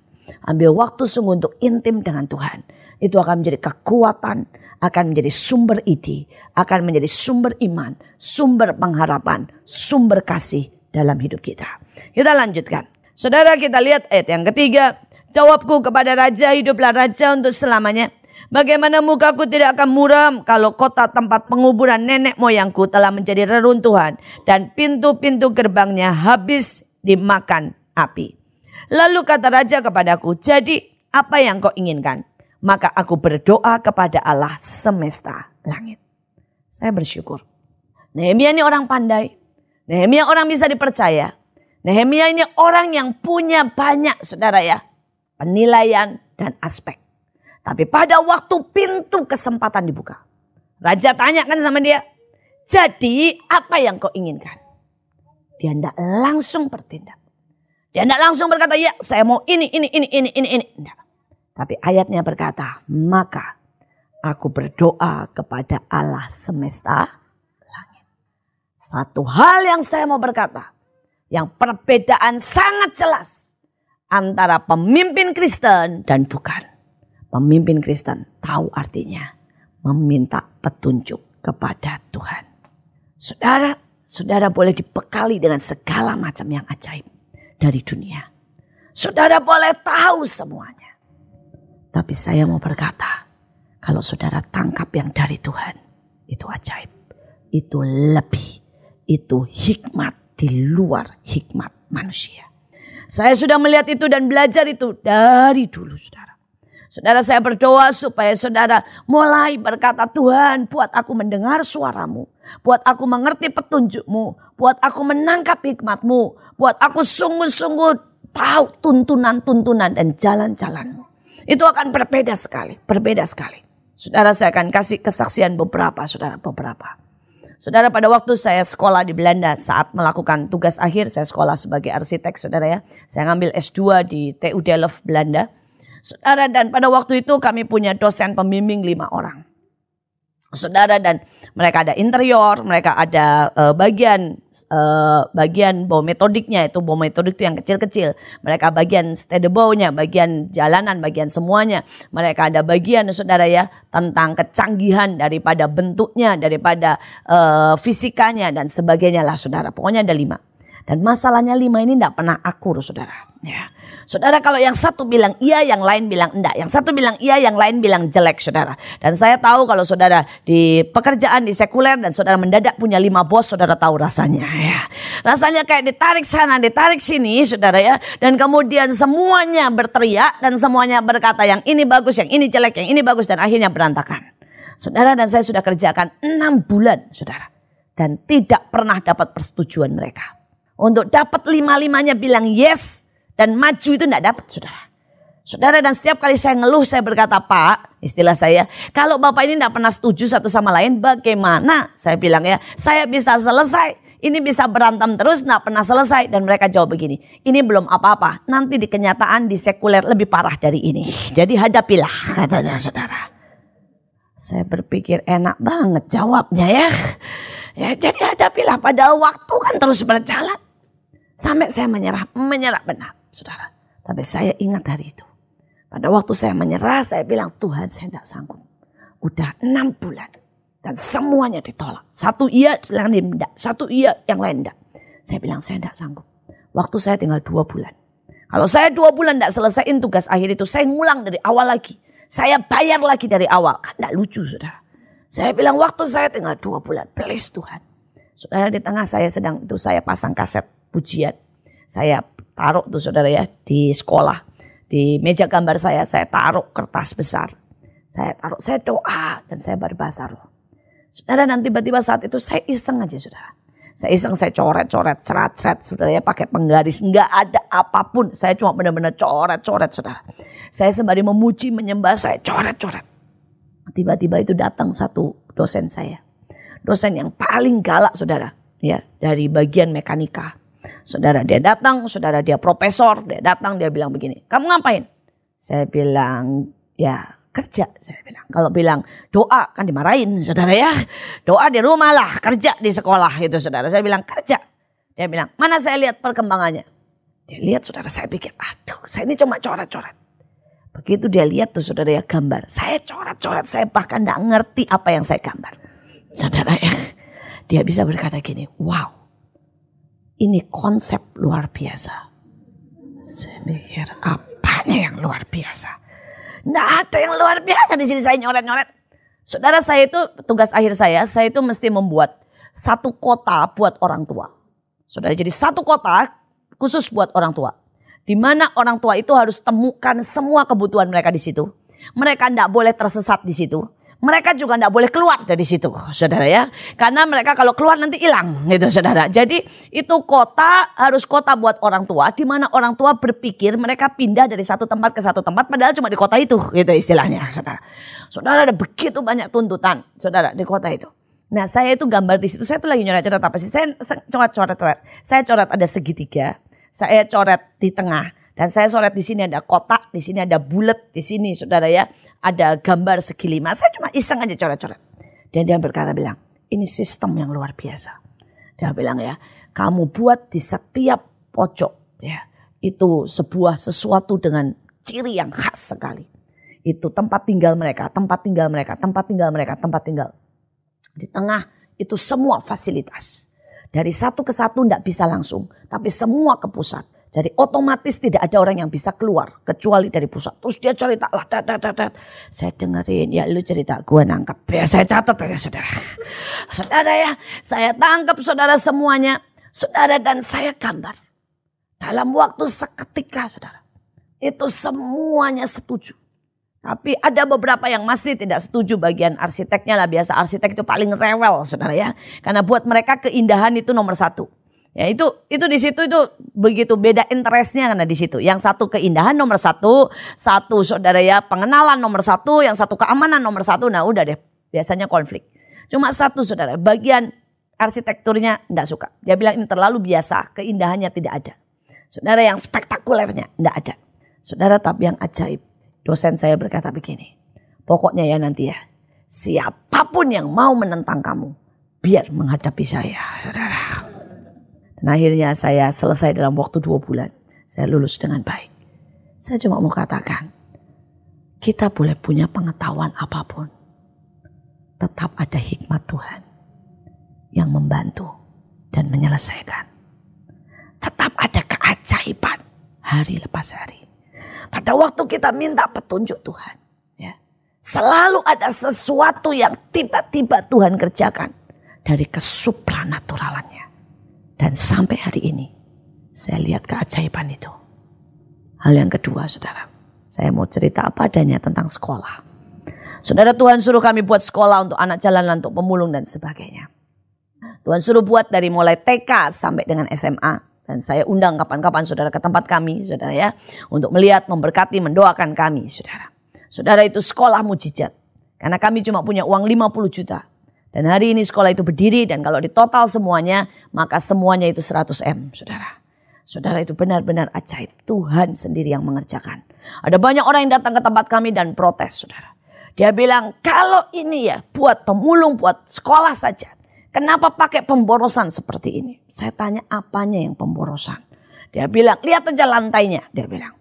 A: Ambil waktu sungguh untuk intim dengan Tuhan. Itu akan menjadi kekuatan, akan menjadi sumber ide, akan menjadi sumber iman, sumber pengharapan, sumber kasih dalam hidup kita. Kita lanjutkan. Saudara, kita lihat ayat yang ketiga. Jawabku kepada raja, hiduplah raja untuk selamanya. Bagaimana mukaku tidak akan muram kalau kota tempat penguburan nenek moyangku telah menjadi reruntuhan dan pintu-pintu gerbangnya habis dimakan api. Lalu kata raja kepadaku, jadi apa yang kau inginkan? Maka aku berdoa kepada Allah semesta langit. Saya bersyukur. Nehemia ini orang pandai. Nehemia orang bisa dipercaya. Nehemia ini orang yang punya banyak saudara ya. Penilaian dan aspek. Tapi pada waktu pintu kesempatan dibuka. Raja tanyakan sama dia. Jadi apa yang kau inginkan? Dia tidak langsung bertindak. Dia tidak langsung berkata, ya saya mau ini. Tidak. Tapi ayatnya berkata, maka aku berdoa kepada Allah semesta langit. Satu hal yang saya mau berkata, yang perbedaan sangat jelas antara pemimpin Kristen dan bukan. Pemimpin Kristen tahu artinya meminta petunjuk kepada Tuhan. Saudara boleh dibekali dengan segala macam yang ajaib dari dunia. Saudara boleh tahu semuanya. Tapi saya mau berkata, kalau saudara tangkap yang dari Tuhan, itu ajaib. Itu lebih. Itu hikmat di luar hikmat manusia. Saya sudah melihat itu dan belajar itu dari dulu saudara. Saudara, saya berdoa supaya saudara mulai berkata, Tuhan buat aku mendengar suaramu. Buat aku mengerti petunjukmu. Buat aku menangkap hikmatmu. Buat aku sungguh-sungguh tahu tuntunan-tuntunan dan jalan-jalanmu. Itu akan berbeda sekali. Saudara, saya akan kasih kesaksian beberapa. Saudara, pada waktu saya sekolah di Belanda saat melakukan tugas akhir, saya sekolah sebagai arsitek saudara ya. Saya ngambil S2 di TU Delft Belanda. Saudara, dan pada waktu itu kami punya dosen pembimbing 5 orang. Saudara, dan mereka ada interior, mereka ada bagian bau metodiknya, itu bau metodik itu yang kecil-kecil. Mereka bagian steady bau-nya, bagian jalanan, bagian semuanya. Mereka ada bagian, saudara ya, tentang kecanggihan daripada bentuknya, daripada fisikanya dan sebagainya lah, saudara. Pokoknya ada 5. Dan masalahnya 5 ini tidak pernah akur, saudara. Ya. Saudara, kalau yang satu bilang iya, yang lain bilang enggak. Yang satu bilang iya, yang lain bilang jelek, saudara. Dan saya tahu kalau saudara di pekerjaan, di sekuler, dan saudara mendadak punya 5 bos, saudara tahu rasanya. Ya. Rasanya kayak ditarik sana, ditarik sini, saudara ya. Dan kemudian semuanya berteriak, dan semuanya berkata yang ini bagus, yang ini jelek, yang ini bagus, dan akhirnya berantakan. Saudara, dan saya sudah kerjakan 6 bulan, saudara. Dan tidak pernah dapat persetujuan mereka. Untuk dapat 5-5-nya bilang yes dan maju itu tidak dapat, saudara. Saudara, dan setiap kali saya ngeluh, saya berkata, Pak, istilah saya, kalau Bapak ini tidak pernah setuju satu sama lain, bagaimana? Saya bilang ya, saya bisa selesai. Ini bisa berantem terus, tidak pernah selesai. Dan mereka jawab begini, ini belum apa-apa. Nanti di kenyataan, di sekuler lebih parah dari ini. Jadi hadapilah, katanya, saudara. Saya berpikir enak banget jawabnya ya. Ya, jadi hadapilah, padahal waktu kan terus berjalan. Sampai saya menyerah benar, saudara. Tapi saya ingat hari itu. Pada waktu saya menyerah, saya bilang, Tuhan, saya tidak sanggup. Udah 6 bulan. Dan semuanya ditolak. Satu iya, yang lain tidak. Satu iya, yang lain tidak. Saya bilang, saya tidak sanggup. Waktu saya tinggal 2 bulan. Kalau saya 2 bulan tidak selesaiin tugas akhir itu, saya ngulang dari awal lagi. Saya bayar lagi dari awal. Kan tidak lucu, saudara. Saya bilang, waktu saya tinggal 2 bulan. Please Tuhan. Saudara, di tengah saya sedang itu, saya pasang kaset pujian. Saya taruh tuh, saudara ya, di sekolah. Di meja gambar saya taruh kertas besar. Saya doa, dan saya berbahasa roh. Saudara, dan tiba-tiba saat itu saya iseng aja, saudara. Saya iseng, saya coret-coret, cerat-cerat, saudara ya, pakai penggaris. Enggak ada apapun. Saya cuma benar-benar coret-coret, saudara. Saya sembari memuji, menyembah, saya coret-coret. Tiba-tiba itu datang satu dosen saya. Dosen yang paling galak, saudara. Ya, dari bagian mekanika. Saudara, dia datang, saudara, dia profesor. Dia datang, dia bilang begini, kamu ngapain? Saya bilang, ya kerja. Saya bilang, kalau bilang doa kan dimarahin, saudara ya. Doa di rumah lah, kerja di sekolah itu, saudara. Saya bilang kerja. Dia bilang, mana saya lihat perkembangannya. Dia lihat, saudara, saya pikir, aduh, saya ini cuma coret-coret. Begitu dia lihat tuh, saudara ya, gambar. Saya coret-coret, saya bahkan gak ngerti apa yang saya gambar. Saudara ya, dia bisa berkata gini, wow, ini konsep luar biasa. Saya mikir, apanya yang luar biasa? Nggak ada yang luar biasa di sini, saya nyoret-nyoret. Saudara, saya itu tugas akhir saya itu mesti membuat satu kota buat orang tua. Saudara, jadi satu kota khusus buat orang tua. Di mana orang tua itu harus temukan semua kebutuhan mereka di situ. Mereka tidak boleh tersesat di situ. Mereka juga tidak boleh keluar dari situ, saudara ya. Karena mereka kalau keluar nanti hilang gitu, saudara. Jadi itu kota harus kota buat orang tua. Di mana orang tua berpikir mereka pindah dari satu tempat ke satu tempat. Padahal cuma di kota itu gitu istilahnya, saudara. Saudara, ada begitu banyak tuntutan, saudara, di kota itu. Nah, saya itu gambar di situ. Saya tuh lagi nyoret-nyoret apa sih? Saya coret-coret. Saya coret ada segitiga. Saya coret di tengah. Dan saya coret di sini ada kotak. Di sini ada bulat. Di sini, saudara ya, ada gambar segi 5. Saya cuma iseng aja coret-coret. Dan dia bilang, ini sistem yang luar biasa. Dia bilang ya, kamu buat di setiap pojok ya, itu sebuah sesuatu dengan ciri yang khas sekali. Itu tempat tinggal mereka, tempat tinggal mereka, tempat tinggal mereka, tempat tinggal. Di tengah itu semua fasilitas. Dari satu ke satu tidak bisa langsung, tapi semua ke pusat. Jadi otomatis tidak ada orang yang bisa keluar kecuali dari pusat. Terus dia cerita lah, saya dengerin, ya lu cerita, gue nangkep. Ya saya catat ya saudara. Saudara ya, saya tangkap saudara semuanya. Saudara, dan saya gambar. Dalam waktu seketika saudara. Itu semuanya setuju. Tapi ada beberapa yang masih tidak setuju, bagian arsiteknya lah. Biasa arsitek itu paling rewel saudara ya. Karena buat mereka keindahan itu nomor 1. Ya itu di situ itu begitu beda interestnya karena di situ. Yang satu keindahan nomor 1, satu saudara ya pengenalan nomor 1, yang satu keamanan nomor 1. Nah udah deh, biasanya konflik. Cuma satu saudara, bagian arsitekturnya enggak suka. Dia bilang ini terlalu biasa, keindahannya tidak ada. Saudara, yang spektakulernya enggak ada. Saudara, tapi yang ajaib, Dosen saya berkata begini, pokoknya ya nanti ya, siapapun yang mau menentang kamu, biar menghadapi saya, saudara. Dan akhirnya saya selesai dalam waktu 2 bulan. Saya lulus dengan baik. Saya cuma mau katakan, kita boleh punya pengetahuan apapun. Tetap ada hikmat Tuhan yang membantu dan menyelesaikan. Tetap ada keajaiban hari lepas hari. Pada waktu kita minta petunjuk Tuhan, ya, selalu ada sesuatu yang tiba-tiba Tuhan kerjakan dari kesupranaturalannya. Dan sampai hari ini saya lihat keajaiban itu. Hal yang kedua, saudara, saya mau cerita apa adanya tentang sekolah. Saudara, Tuhan suruh kami buat sekolah untuk anak jalanan, untuk pemulung dan sebagainya. Tuhan suruh buat dari mulai TK sampai dengan SMA. Dan saya undang kapan-kapan saudara ke tempat kami, saudara ya, untuk melihat, memberkati, mendoakan kami, saudara. Saudara, itu sekolah mujizat. Karena kami cuma punya uang 50 juta. Dan hari ini sekolah itu berdiri, dan kalau ditotal semuanya, maka semuanya itu 100 M, saudara. Saudara, itu benar-benar ajaib. Tuhan sendiri yang mengerjakan. Ada banyak orang yang datang ke tempat kami dan protes, saudara. Dia bilang, kalau ini ya buat pemulung, buat sekolah saja. Kenapa pakai pemborosan seperti ini? Saya tanya, apanya yang pemborosan? Dia bilang, lihat aja lantainya. Dia bilang,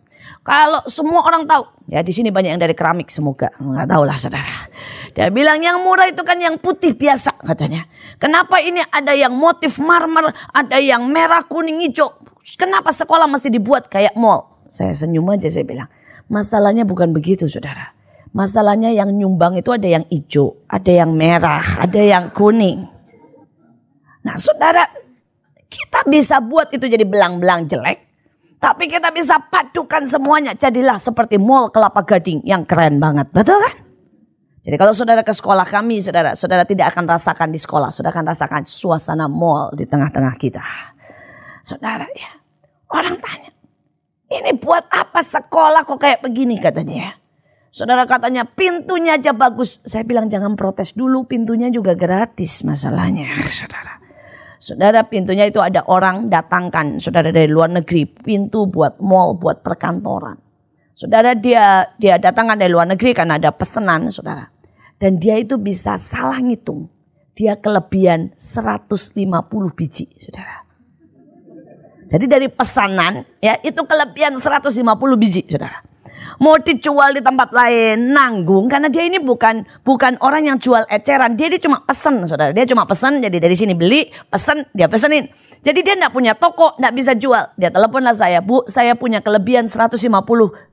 A: kalau semua orang tahu, ya di sini banyak yang dari keramik, semoga nggak tahu lah saudara. Dia bilang, yang murah itu kan yang putih biasa katanya. Kenapa ini ada yang motif marmer, ada yang merah, kuning, hijau? Kenapa sekolah masih dibuat kayak mall? Saya senyum aja, saya bilang, masalahnya bukan begitu saudara. Masalahnya yang nyumbang itu ada yang hijau, ada yang merah, ada yang kuning. Nah saudara, kita bisa buat itu jadi belang-belang jelek. Tapi kita bisa padukan semuanya. Jadilah seperti mall Kelapa Gading yang keren banget. Betul kan? Jadi kalau saudara ke sekolah kami, saudara tidak akan rasakan di sekolah. Saudara akan rasakan suasana mall di tengah-tengah kita. Saudara ya, orang tanya, ini buat apa sekolah kok kayak begini katanya ya. Saudara katanya pintunya aja bagus. Saya bilang jangan protes dulu, pintunya juga gratis masalahnya saudara. Saudara, pintunya itu ada orang datangkan saudara dari luar negeri, pintu buat mall, buat perkantoran. Saudara, dia datangkan dari luar negeri karena ada pesanan saudara. Dan dia itu bisa salah ngitung. Dia kelebihan 150 biji saudara. Jadi dari pesanan ya itu kelebihan 150 biji saudara. Mau dijual di tempat lain nanggung karena dia ini bukan orang yang jual eceran. Dia cuma pesen saudara. Dia cuma pesen, jadi dari sini beli, pesen, dia pesenin. Jadi dia enggak punya toko, enggak bisa jual. Dia teleponlah saya, Bu, saya punya kelebihan 150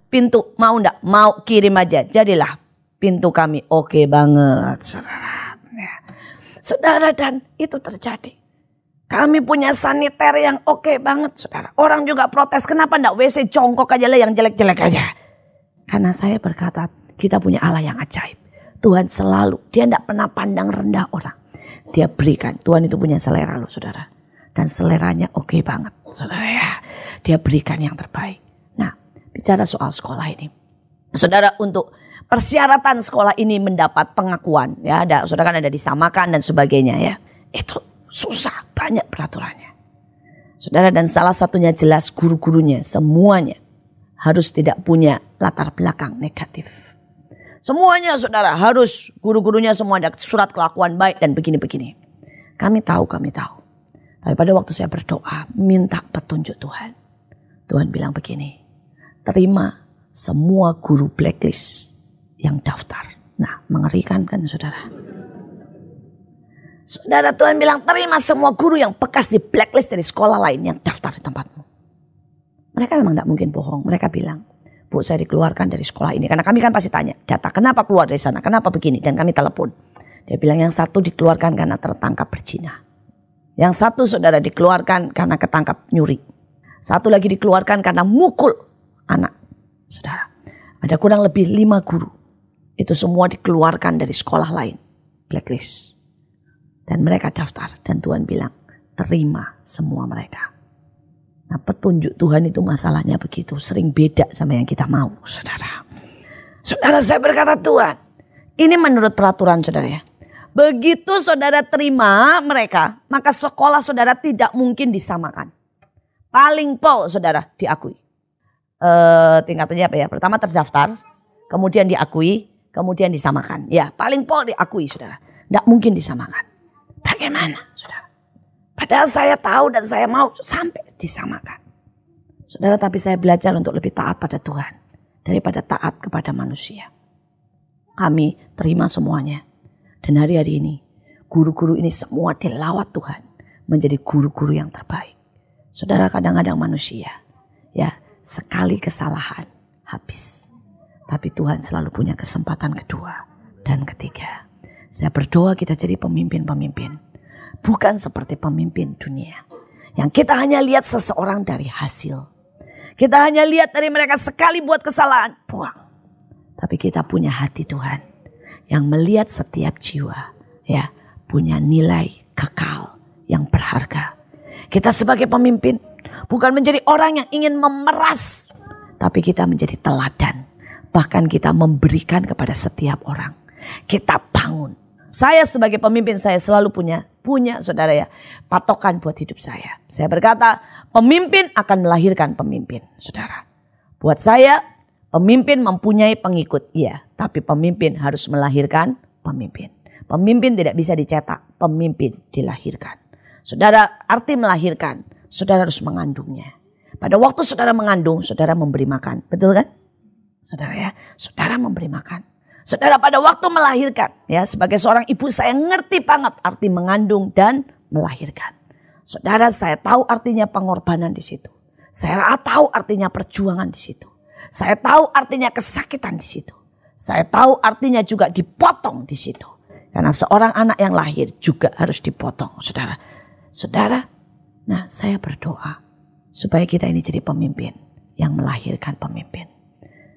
A: pintu. Mau enggak? Mau, kirim aja. Jadilah pintu kami oke banget saudara. Ya. Saudara, dan itu terjadi. Kami punya saniter yang oke banget saudara. Orang juga protes, kenapa enggak WC jongkok aja lah yang jelek-jelek aja. Karena saya berkata, kita punya Allah yang ajaib. Tuhan selalu, dia tidak pernah pandang rendah orang. Dia berikan, Tuhan itu punya selera loh saudara. Dan seleranya oke banget saudara ya. Dia berikan yang terbaik. Nah, bicara soal sekolah ini. Saudara, untuk persyaratan sekolah ini mendapat pengakuan. Ya, saudara kan ada disamakan dan sebagainya ya. Itu susah, banyak peraturannya. Saudara, dan salah satunya jelas guru-gurunya, semuanya harus tidak punya latar belakang negatif. Semuanya saudara harus, guru-gurunya semua ada surat kelakuan baik dan begini-begini. Kami tahu. Tapi pada waktu saya berdoa, minta petunjuk Tuhan. Tuhan bilang begini, terima semua guru blacklist yang daftar. Nah, mengerikan kan saudara. Saudara, Tuhan bilang terima semua guru yang bekas di blacklist dari sekolah lain yang daftar di tempatmu. Mereka memang tidak mungkin bohong. Mereka bilang, Bu, saya dikeluarkan dari sekolah ini. Karena kami kan pasti tanya, data kenapa keluar dari sana, kenapa begini. Dan kami telepon. Dia bilang yang satu dikeluarkan karena tertangkap berzina. Yang satu saudara dikeluarkan karena ketangkap nyuri. Satu lagi dikeluarkan karena mukul anak. Saudara, ada kurang lebih 5 guru. Itu semua dikeluarkan dari sekolah lain. Blacklist. Dan mereka daftar. Dan Tuhan bilang, terima semua mereka. Nah, petunjuk Tuhan itu masalahnya begitu. Sering beda sama yang kita mau, saudara. Saudara, saya berkata Tuhan, ini menurut peraturan saudara ya. Begitu saudara terima mereka, maka sekolah saudara tidak mungkin disamakan. Paling pol saudara diakui. Tingkatannya apa ya? Pertama terdaftar, kemudian diakui, kemudian disamakan. Ya, paling pol diakui, saudara. Tidak mungkin disamakan. Bagaimana, saudara? Padahal saya tahu dan saya mau sampai disamakan. Saudara, tapi saya belajar untuk lebih taat pada Tuhan daripada taat kepada manusia. Kami terima semuanya. Dan hari-hari ini, guru-guru ini semua dilawat Tuhan menjadi guru-guru yang terbaik. Saudara, kadang-kadang manusia, ya, sekali kesalahan habis. Tapi Tuhan selalu punya kesempatan kedua dan ketiga. Saya berdoa kita jadi pemimpin-pemimpin. Bukan seperti pemimpin dunia. Yang kita hanya lihat seseorang dari hasil. Kita hanya lihat dari mereka sekali buat kesalahan, buang. Tapi kita punya hati Tuhan yang melihat setiap jiwa, ya, punya nilai kekal yang berharga. Kita sebagai pemimpin bukan menjadi orang yang ingin memeras, tapi kita menjadi teladan. Bahkan kita memberikan kepada setiap orang. Kita bangun. Saya sebagai pemimpin, saya selalu punya saudara ya, patokan buat hidup saya. Saya berkata, pemimpin akan melahirkan pemimpin, saudara. Buat saya, pemimpin mempunyai pengikut, iya. Tapi pemimpin harus melahirkan pemimpin. Pemimpin tidak bisa dicetak, pemimpin dilahirkan. Saudara, arti melahirkan, saudara harus mengandungnya. Pada waktu saudara mengandung, saudara memberi makan. Betul kan? Saudara ya, saudara memberi makan. Saudara, pada waktu melahirkan, ya, sebagai seorang ibu saya ngerti banget arti mengandung dan melahirkan. Saudara, saya tahu artinya pengorbanan di situ. Saya tahu artinya perjuangan di situ. Saya tahu artinya kesakitan di situ. Saya tahu artinya juga dipotong di situ. Karena seorang anak yang lahir juga harus dipotong, saudara. Saudara, nah, saya berdoa supaya kita ini jadi pemimpin yang melahirkan pemimpin.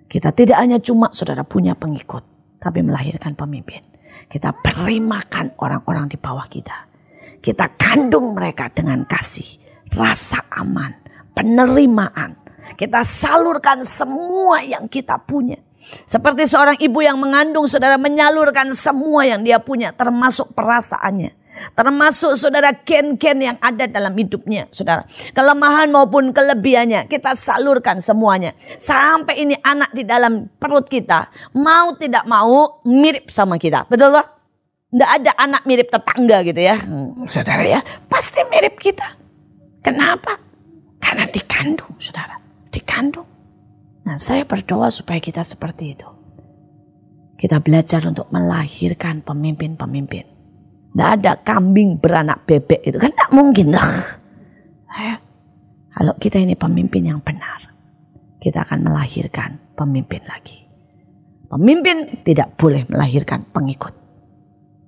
A: Kita tidak hanya cuma saudara punya pengikut, tapi melahirkan pemimpin. Kita beri makan orang-orang di bawah kita. Kita kandung mereka dengan kasih, rasa aman, penerimaan. Kita salurkan semua yang kita punya. Seperti seorang ibu yang mengandung, saudara, menyalurkan semua yang dia punya, termasuk perasaannya. Termasuk saudara gen-gen yang ada dalam hidupnya, saudara. Kelemahan maupun kelebihannya kita salurkan semuanya. Sampai ini anak di dalam perut kita mau tidak mau mirip sama kita. Betul loh? Nggak ada anak mirip tetangga gitu ya. Saudara ya, pasti mirip kita. Kenapa? Karena dikandung, saudara. Dikandung. Nah, saya berdoa supaya kita seperti itu. Kita belajar untuk melahirkan pemimpin-pemimpin. Tidak ada kambing beranak bebek itu. Kan tidak mungkin. Kalau kita ini pemimpin yang benar, kita akan melahirkan pemimpin lagi. Pemimpin tidak boleh melahirkan pengikut.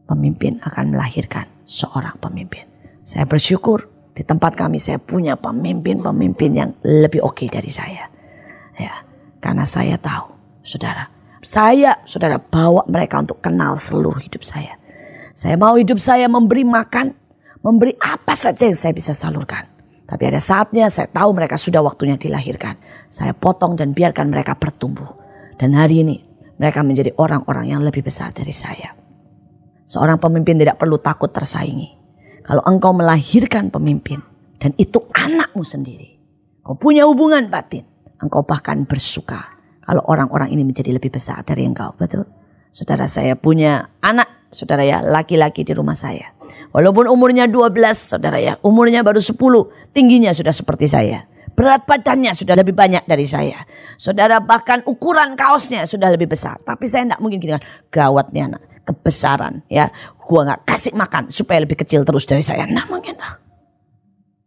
A: Pemimpin akan melahirkan seorang pemimpin. Saya bersyukur di tempat kami saya punya pemimpin-pemimpin yang lebih oke dari saya. Ya, karena saya tahu, saudara, saudara bawa mereka untuk kenal seluruh hidup saya. Saya mau hidup saya memberi makan, memberi apa saja yang saya bisa salurkan. Tapi ada saatnya saya tahu mereka sudah waktunya dilahirkan. Saya potong dan biarkan mereka bertumbuh. Dan hari ini mereka menjadi orang-orang yang lebih besar dari saya. Seorang pemimpin tidak perlu takut tersaingi. Kalau engkau melahirkan pemimpin dan itu anakmu sendiri, kau punya hubungan batin, engkau bahkan bersuka kalau orang-orang ini menjadi lebih besar dari engkau. Betul? Saudara, saya punya anak, saudara ya, laki-laki di rumah saya. Walaupun umurnya 12, saudara ya, umurnya baru 10, tingginya sudah seperti saya. Berat badannya sudah lebih banyak dari saya. Saudara, bahkan ukuran kaosnya sudah lebih besar. Tapi saya tidak mungkin gini kan, gawat nih anak, kebesaran ya. Gua gak kasih makan supaya lebih kecil terus dari saya. Nah mungkin.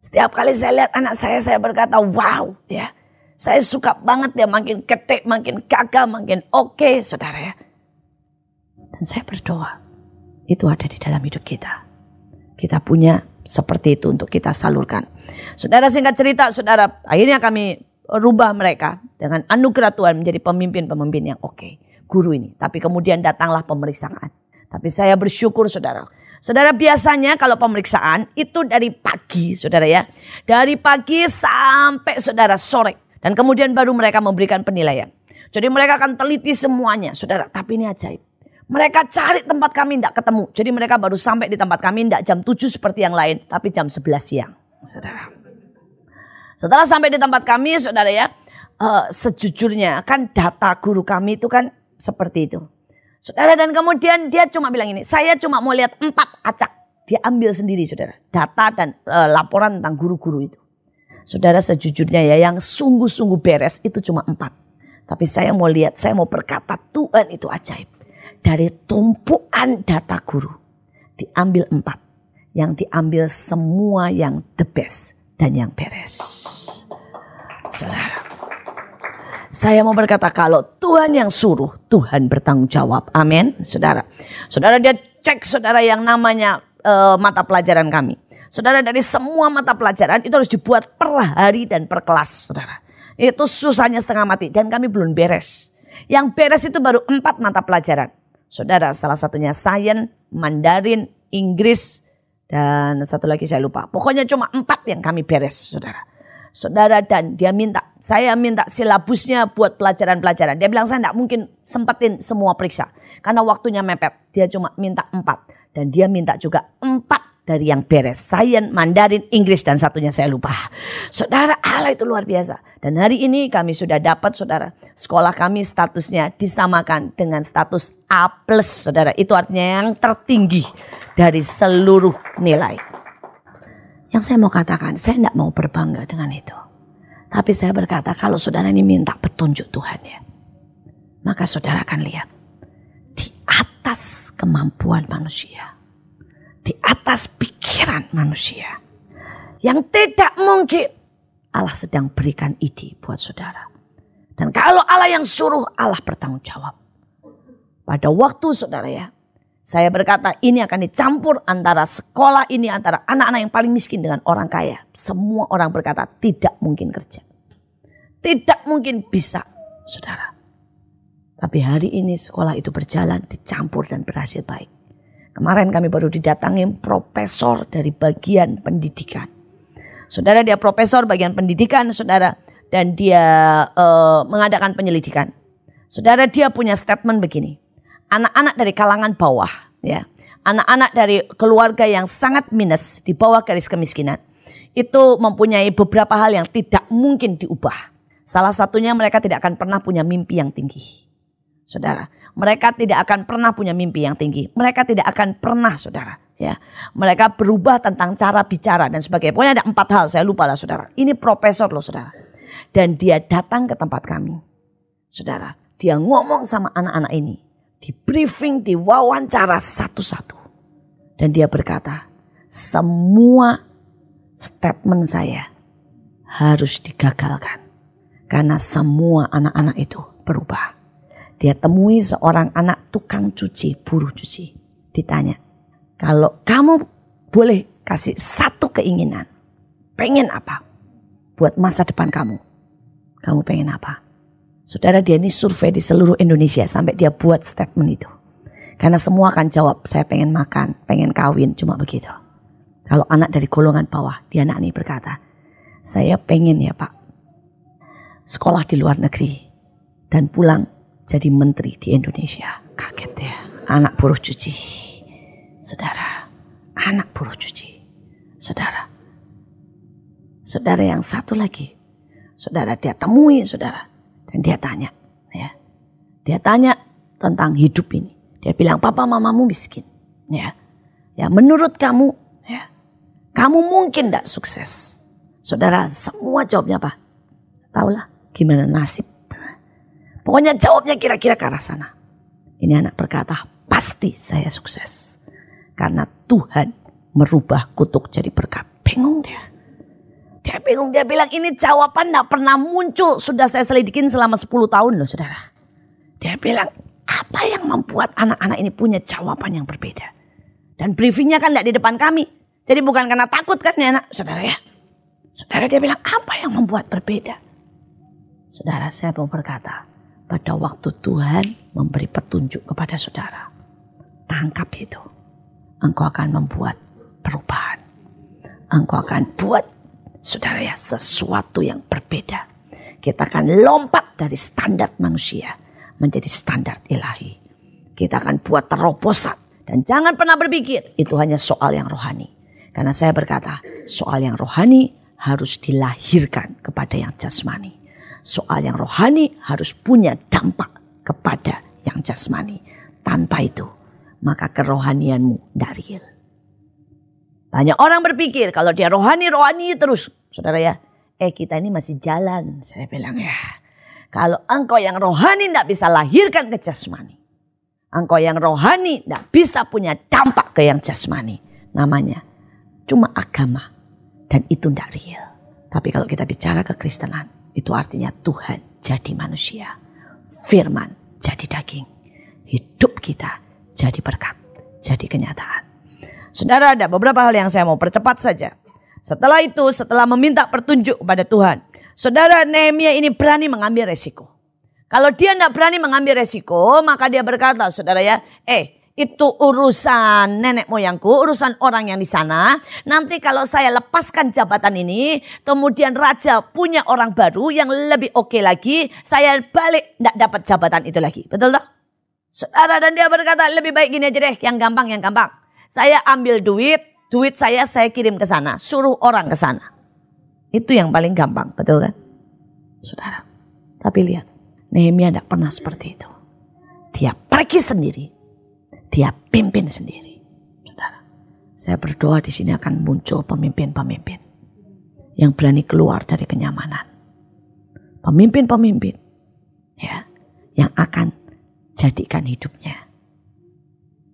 A: Setiap kali saya lihat anak saya berkata, wow ya. Saya suka banget dia makin ketek, makin gagah, makin oke, saudara ya. Dan saya berdoa, itu ada di dalam hidup kita. Kita punya seperti itu untuk kita salurkan. Saudara, singkat cerita, saudara, akhirnya kami rubah mereka dengan anugerah Tuhan menjadi pemimpin-pemimpin yang oke. Guru ini. Tapi kemudian datanglah pemeriksaan. Tapi saya bersyukur, saudara. Saudara, biasanya kalau pemeriksaan itu dari pagi, saudara ya. Dari pagi sampai saudara sore. Dan kemudian baru mereka memberikan penilaian. Jadi mereka akan teliti semuanya, saudara. Tapi ini ajaib. Mereka cari tempat kami tidak ketemu. Jadi mereka baru sampai di tempat kami tidak jam 7 seperti yang lain. Tapi jam 11 siang. Saudara. Setelah sampai di tempat kami, saudara ya. Sejujurnya kan data guru kami itu kan seperti itu. Saudara, dan kemudian dia cuma bilang ini, saya cuma mau lihat 4 acak. Dia ambil sendiri saudara, data dan laporan tentang guru-guru itu. Saudara, sejujurnya ya, yang sungguh-sungguh beres itu cuma 4. Tapi saya mau lihat, saya mau berkata Tuhan itu ajaib. Dari tumpuan data guru diambil 4. Yang diambil semua yang the best dan yang beres. Saudara, saya mau berkata kalau Tuhan yang suruh, Tuhan bertanggung jawab. Amin. Saudara, dia cek saudara yang namanya mata pelajaran kami. Saudara, dari semua mata pelajaran itu harus dibuat per hari dan per kelas. Saudara, itu susahnya setengah mati dan kami belum beres. Yang beres itu baru 4 mata pelajaran. Saudara, salah satunya Sains, Mandarin, Inggris, dan satu lagi saya lupa. Pokoknya cuma 4 yang kami beres, saudara. Dan saya minta silabusnya buat pelajaran-pelajaran. Dia bilang saya tidak mungkin sempetin semua periksa. Karena waktunya mepet. Dia cuma minta 4. Dan dia minta juga 4 dari yang beres. Sains, Mandarin, Inggris, dan satunya saya lupa. Saudara, Allah itu luar biasa. Dan hari ini kami sudah dapat, saudara. Sekolah kami statusnya disamakan dengan status A+, saudara. Itu artinya yang tertinggi dari seluruh nilai. Yang saya mau katakan, saya tidak mau berbangga dengan itu. Tapi saya berkata, kalau saudara ini minta petunjuk Tuhan ya, maka saudara akan lihat. Di atas kemampuan manusia, di atas pikiran manusia, yang tidak mungkin, Allah sedang berikan ide buat saudara. Dan kalau Allah yang suruh, Allah bertanggung jawab. Pada waktu saudara ya, saya berkata ini akan dicampur antara sekolah ini, antara anak-anak yang paling miskin dengan orang kaya. Semua orang berkata tidak mungkin kerja. Tidak mungkin bisa, saudara. Tapi hari ini sekolah itu berjalan, dicampur dan berhasil baik. Kemarin kami baru didatangi profesor dari bagian pendidikan. Saudara, dia profesor bagian pendidikan, saudara. Dan dia mengadakan penyelidikan. Saudara, dia punya statement begini. Anak-anak dari kalangan bawah, ya, anak-anak dari keluarga yang sangat minus, di bawah garis kemiskinan, itu mempunyai beberapa hal yang tidak mungkin diubah. Salah satunya mereka tidak akan pernah punya mimpi yang tinggi. Saudara, mereka tidak akan pernah punya mimpi yang tinggi. Mereka tidak akan pernah, saudara, ya, mereka berubah tentang cara bicara dan sebagainya. Pokoknya ada 4 hal, saya lupa lah, saudara. Ini profesor loh, saudara. Dan dia datang ke tempat kami, saudara. Dia ngomong sama anak-anak ini, di briefing, di wawancara satu-satu. Dan dia berkata, semua statement saya harus digagalkan. Karena semua anak-anak itu berubah. Dia temui seorang anak tukang cuci, buruh cuci. Ditanya, kalau kamu boleh kasih 1 keinginan, pengen apa? Buat masa depan kamu. Kamu pengen apa? Saudara, dia ini survei di seluruh Indonesia sampai dia buat statement itu. Karena semua akan jawab, saya pengen makan, pengen kawin, cuma begitu. Kalau anak dari golongan bawah, dia anak ini berkata, saya pengen ya Pak, sekolah di luar negeri dan pulang jadi menteri di Indonesia. Kaget ya, anak buruh cuci. Saudara, anak buruh cuci. Saudara yang satu lagi, saudara dia temui saudara. Dan dia tanya, ya, dia tanya tentang hidup ini. Dia bilang, papa mamamu miskin, ya, menurut kamu, ya, kamu mungkin tidak sukses. Saudara, semua jawabnya apa? Taulah gimana nasib. Pokoknya jawabnya kira-kira ke arah sana. Ini anak berkata, pasti saya sukses. Karena Tuhan merubah kutuk jadi berkat. Bingung dia. Dia bingung, dia bilang ini jawaban gak pernah muncul. Sudah saya selidikin selama 10 tahun loh saudara. Dia bilang, apa yang membuat anak-anak ini punya jawaban yang berbeda. Dan briefingnya kan gak di depan kami. Jadi bukan karena takut kan ya anak, saudara ya. Saudara, dia bilang, apa yang membuat berbeda? Saudara, saya mau berkata, pada waktu Tuhan memberi petunjuk kepada saudara, tangkap itu. Engkau akan membuat perubahan. Engkau akan buat, saudara ya, sesuatu yang berbeda. Kita akan lompat dari standar manusia menjadi standar ilahi. Kita akan buat terobosan. Dan jangan pernah berpikir itu hanya soal yang rohani. Karena saya berkata, soal yang rohani harus dilahirkan kepada yang jasmani. Soal yang rohani harus punya dampak kepada yang jasmani. Tanpa itu, maka kerohanianmu tidak real. Banyak orang berpikir kalau dia rohani terus. Saudara ya, kita ini masih jalan. Saya bilang ya, kalau engkau yang rohani tidak bisa lahirkan ke jasmani. Engkau yang rohani tidak bisa punya dampak ke yang jasmani. Namanya cuma agama. Dan itu tidak real. Tapi kalau kita bicara kekristenan, itu artinya Tuhan jadi manusia. Firman jadi daging. Hidup kita jadi berkat, jadi kenyataan. Saudara, ada beberapa hal yang saya mau percepat saja. Setelah itu, setelah meminta petunjuk kepada Tuhan, saudara, Nehemia ini berani mengambil resiko. Kalau dia tidak berani mengambil resiko, maka dia berkata, saudara ya, itu urusan nenek moyangku, urusan orang yang di sana. Nanti kalau saya lepaskan jabatan ini, kemudian raja punya orang baru yang lebih oke lagi, saya balik tidak dapat jabatan itu lagi. Betul tak? Saudara, dan dia berkata, lebih baik gini aja deh, yang gampang. Saya ambil duit saya kirim ke sana, suruh orang ke sana. Itu yang paling gampang, betul kan? Saudara, tapi lihat, Nehemia tidak pernah seperti itu. Dia pergi sendiri, dia pimpin sendiri. Saudara, saya berdoa di sini akan muncul pemimpin-pemimpin yang berani keluar dari kenyamanan. Pemimpin-pemimpin ya, yang akan jadikan hidupnya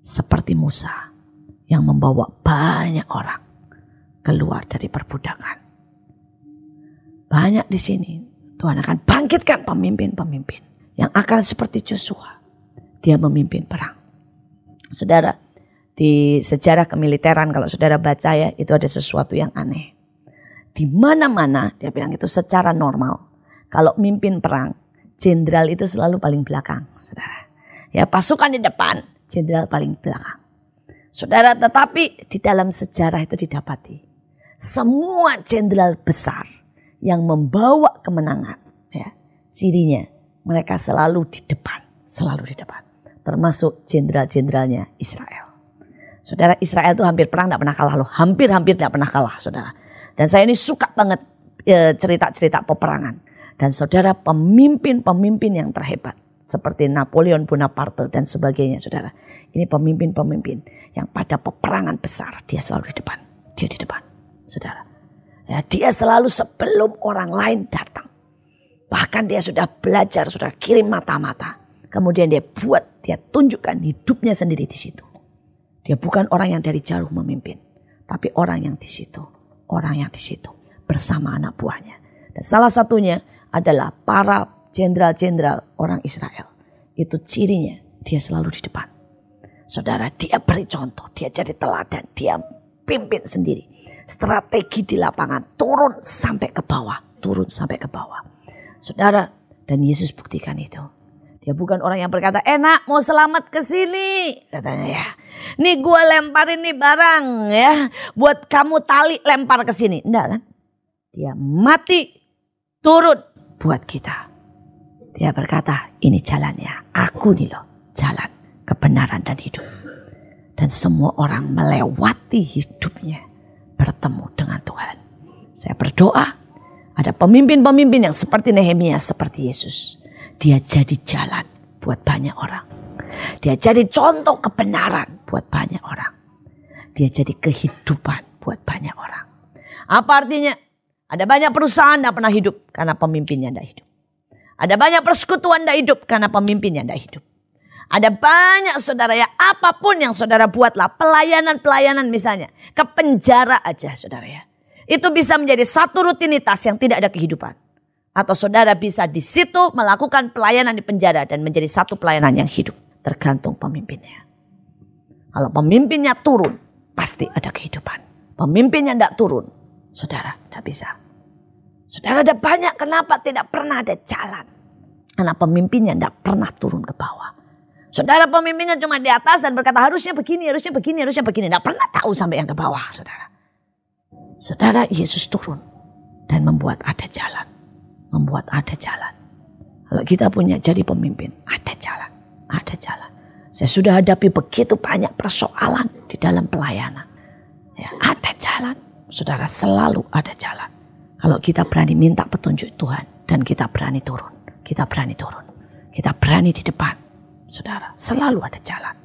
A: seperti Musa yang membawa banyak orang keluar dari perbudakan. Banyak di sini Tuhan akan bangkitkan pemimpin-pemimpin yang akan seperti Joshua. Dia memimpin perang. Saudara, di sejarah kemiliteran kalau saudara baca ya, itu ada sesuatu yang aneh. Di mana-mana dia bilang itu secara normal. Kalau mimpin perang, jenderal itu selalu paling belakang. Saudara. Ya, pasukan di depan, jenderal paling belakang. Saudara, tetapi di dalam sejarah itu didapati semua jenderal besar yang membawa kemenangan, ya, cirinya mereka selalu di depan, termasuk jenderal-jenderalnya Israel. Saudara, Israel itu hampir perang tidak pernah kalah loh, hampir tidak pernah kalah, saudara. Dan saya ini suka banget cerita-cerita peperangan. Dan saudara, pemimpin-pemimpin yang terhebat seperti Napoleon Bonaparte dan sebagainya, saudara. Ini pemimpin-pemimpin yang pada peperangan besar dia selalu di depan. Dia di depan, saudara. Ya, dia selalu sebelum orang lain datang. Bahkan dia sudah belajar, sudah kirim mata-mata. Kemudian dia tunjukkan hidupnya sendiri di situ. Dia bukan orang yang dari jauh memimpin, tapi orang yang di situ bersama anak buahnya. Dan salah satunya adalah para jenderal-jenderal orang Israel. Itu cirinya dia selalu di depan. Saudara, dia beri contoh, dia jadi teladan, dia pimpin sendiri. Strategi di lapangan turun sampai ke bawah. Saudara, dan Yesus buktikan itu. Dia bukan orang yang berkata, nak mau selamat ke sini, katanya ya. Nih gue lemparin nih barang ya, buat kamu tali lempar ke sini. Enggak kan? Dia mati turun buat kita. Dia berkata, ini jalannya, aku nih loh jalan kebenaran dan hidup. Dan semua orang melewati hidupnya bertemu dengan Tuhan. Saya berdoa ada pemimpin-pemimpin yang seperti Nehemia, seperti Yesus. Dia jadi jalan buat banyak orang. Dia jadi contoh kebenaran buat banyak orang. Dia jadi kehidupan buat banyak orang. Apa artinya? Ada banyak perusahaan tidak pernah hidup karena pemimpinnya tidak hidup. Ada banyak persekutuan tidak hidup karena pemimpinnya tidak hidup. Ada banyak saudara ya, apapun yang saudara buatlah, pelayanan-pelayanan misalnya, ke penjara aja saudara ya. Itu bisa menjadi satu rutinitas yang tidak ada kehidupan. Atau saudara bisa di situ melakukan pelayanan di penjara dan menjadi satu pelayanan yang hidup. Tergantung pemimpinnya. Kalau pemimpinnya turun, pasti ada kehidupan. Pemimpinnya tidak turun, saudara tidak bisa. Saudara ada banyak kenapa tidak pernah ada jalan. Karena pemimpinnya tidak pernah turun ke bawah. Saudara, pemimpinnya cuma di atas dan berkata harusnya begini. Tidak pernah tahu sampai yang ke bawah, saudara. Saudara, Yesus turun dan membuat ada jalan. Kalau kita punya jadi pemimpin, ada jalan. Saya sudah hadapi begitu banyak persoalan di dalam pelayanan. Ya, ada jalan. Saudara, selalu ada jalan. Kalau kita berani minta petunjuk Tuhan dan kita berani turun. Kita berani di depan. Saudara, selalu ada jalan.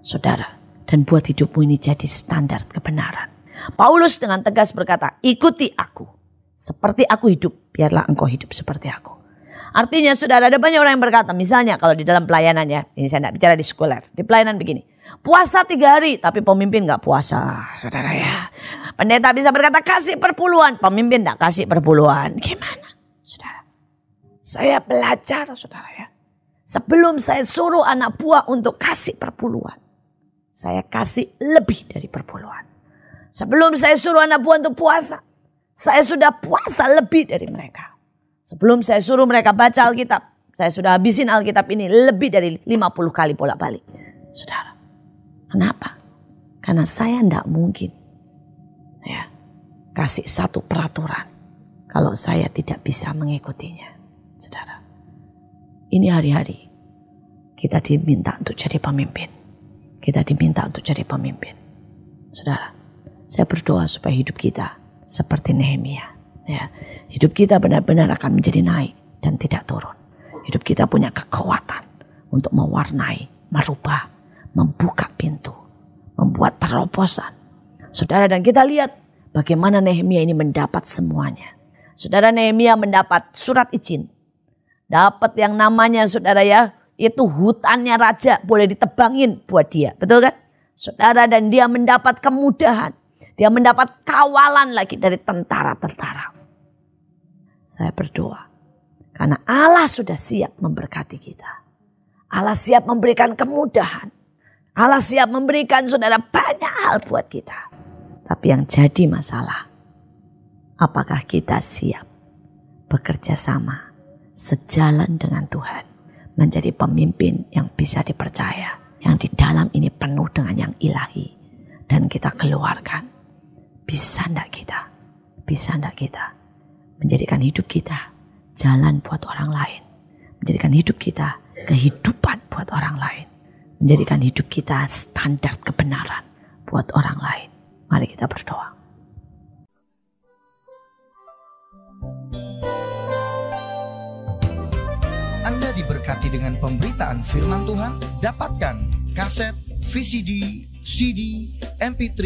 A: Saudara, dan buat hidupmu ini jadi standar kebenaran. Paulus dengan tegas berkata, ikuti aku. Seperti aku hidup, biarlah engkau hidup seperti aku. Artinya saudara, ada banyak orang yang berkata, misalnya kalau di dalam pelayanan ya, ini saya tidak bicara di sekuler, di pelayanan begini. Puasa 3 hari, tapi pemimpin gak puasa, saudara ya. Pendeta bisa berkata, kasih perpuluhan, pemimpin gak kasih perpuluhan. Gimana, saudara? Saya belajar, saudara ya. Sebelum saya suruh anak buah untuk kasih perpuluhan, saya kasih lebih dari perpuluhan. Sebelum saya suruh anak buah untuk puasa, saya sudah puasa lebih dari mereka. Sebelum saya suruh mereka baca Alkitab, saya sudah habisin Alkitab ini lebih dari 50 kali bolak-balik. Saudara, kenapa? Karena saya tidak mungkin ya, kasih satu peraturan kalau saya tidak bisa mengikutinya. Saudara, ini hari-hari kita diminta untuk jadi pemimpin. Kita diminta untuk jadi pemimpin. Saudara, saya berdoa supaya hidup kita seperti Nehemia. Ya, hidup kita benar-benar akan menjadi naik dan tidak turun. Hidup kita punya kekuatan untuk mewarnai, merubah, membuka pintu, membuat terobosan. Saudara, dan kita lihat bagaimana Nehemia ini mendapat semuanya. Saudara, Nehemia mendapat surat izin. Dapat yang namanya, saudara ya, itu hutannya raja boleh ditebangin buat dia. Betul kan? Saudara, dan dia mendapat kemudahan. Dia mendapat kawalan lagi dari tentara-tentara. Saya berdoa. Karena Allah sudah siap memberkati kita. Allah siap memberikan kemudahan. Allah siap memberikan saudara banyak hal buat kita. Tapi yang jadi masalah, apakah kita siap bekerja sama sejalan dengan Tuhan, menjadi pemimpin yang bisa dipercaya, yang di dalam ini penuh dengan yang ilahi, dan kita keluarkan. Bisa enggak kita? Bisa enggak kita menjadikan hidup kita jalan buat orang lain, menjadikan hidup kita kehidupan buat orang lain, menjadikan hidup kita standar kebenaran buat orang lain. Mari kita berdoa.
C: Anda diberkati dengan pemberitaan firman Tuhan. Dapatkan kaset, VCD, CD, MP3,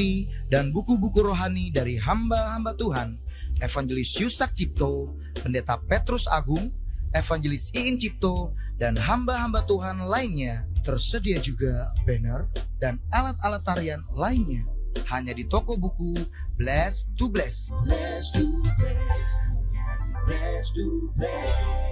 C: dan buku-buku rohani dari hamba-hamba Tuhan, Evangelis Yusak Cipto, Pendeta Petrus Agung, Evangelis Iin Cipto, dan hamba-hamba Tuhan lainnya. Tersedia juga banner dan alat-alat tarian lainnya. Hanya di toko buku Bless to Bless. Bless to Bless. Bless to Bless.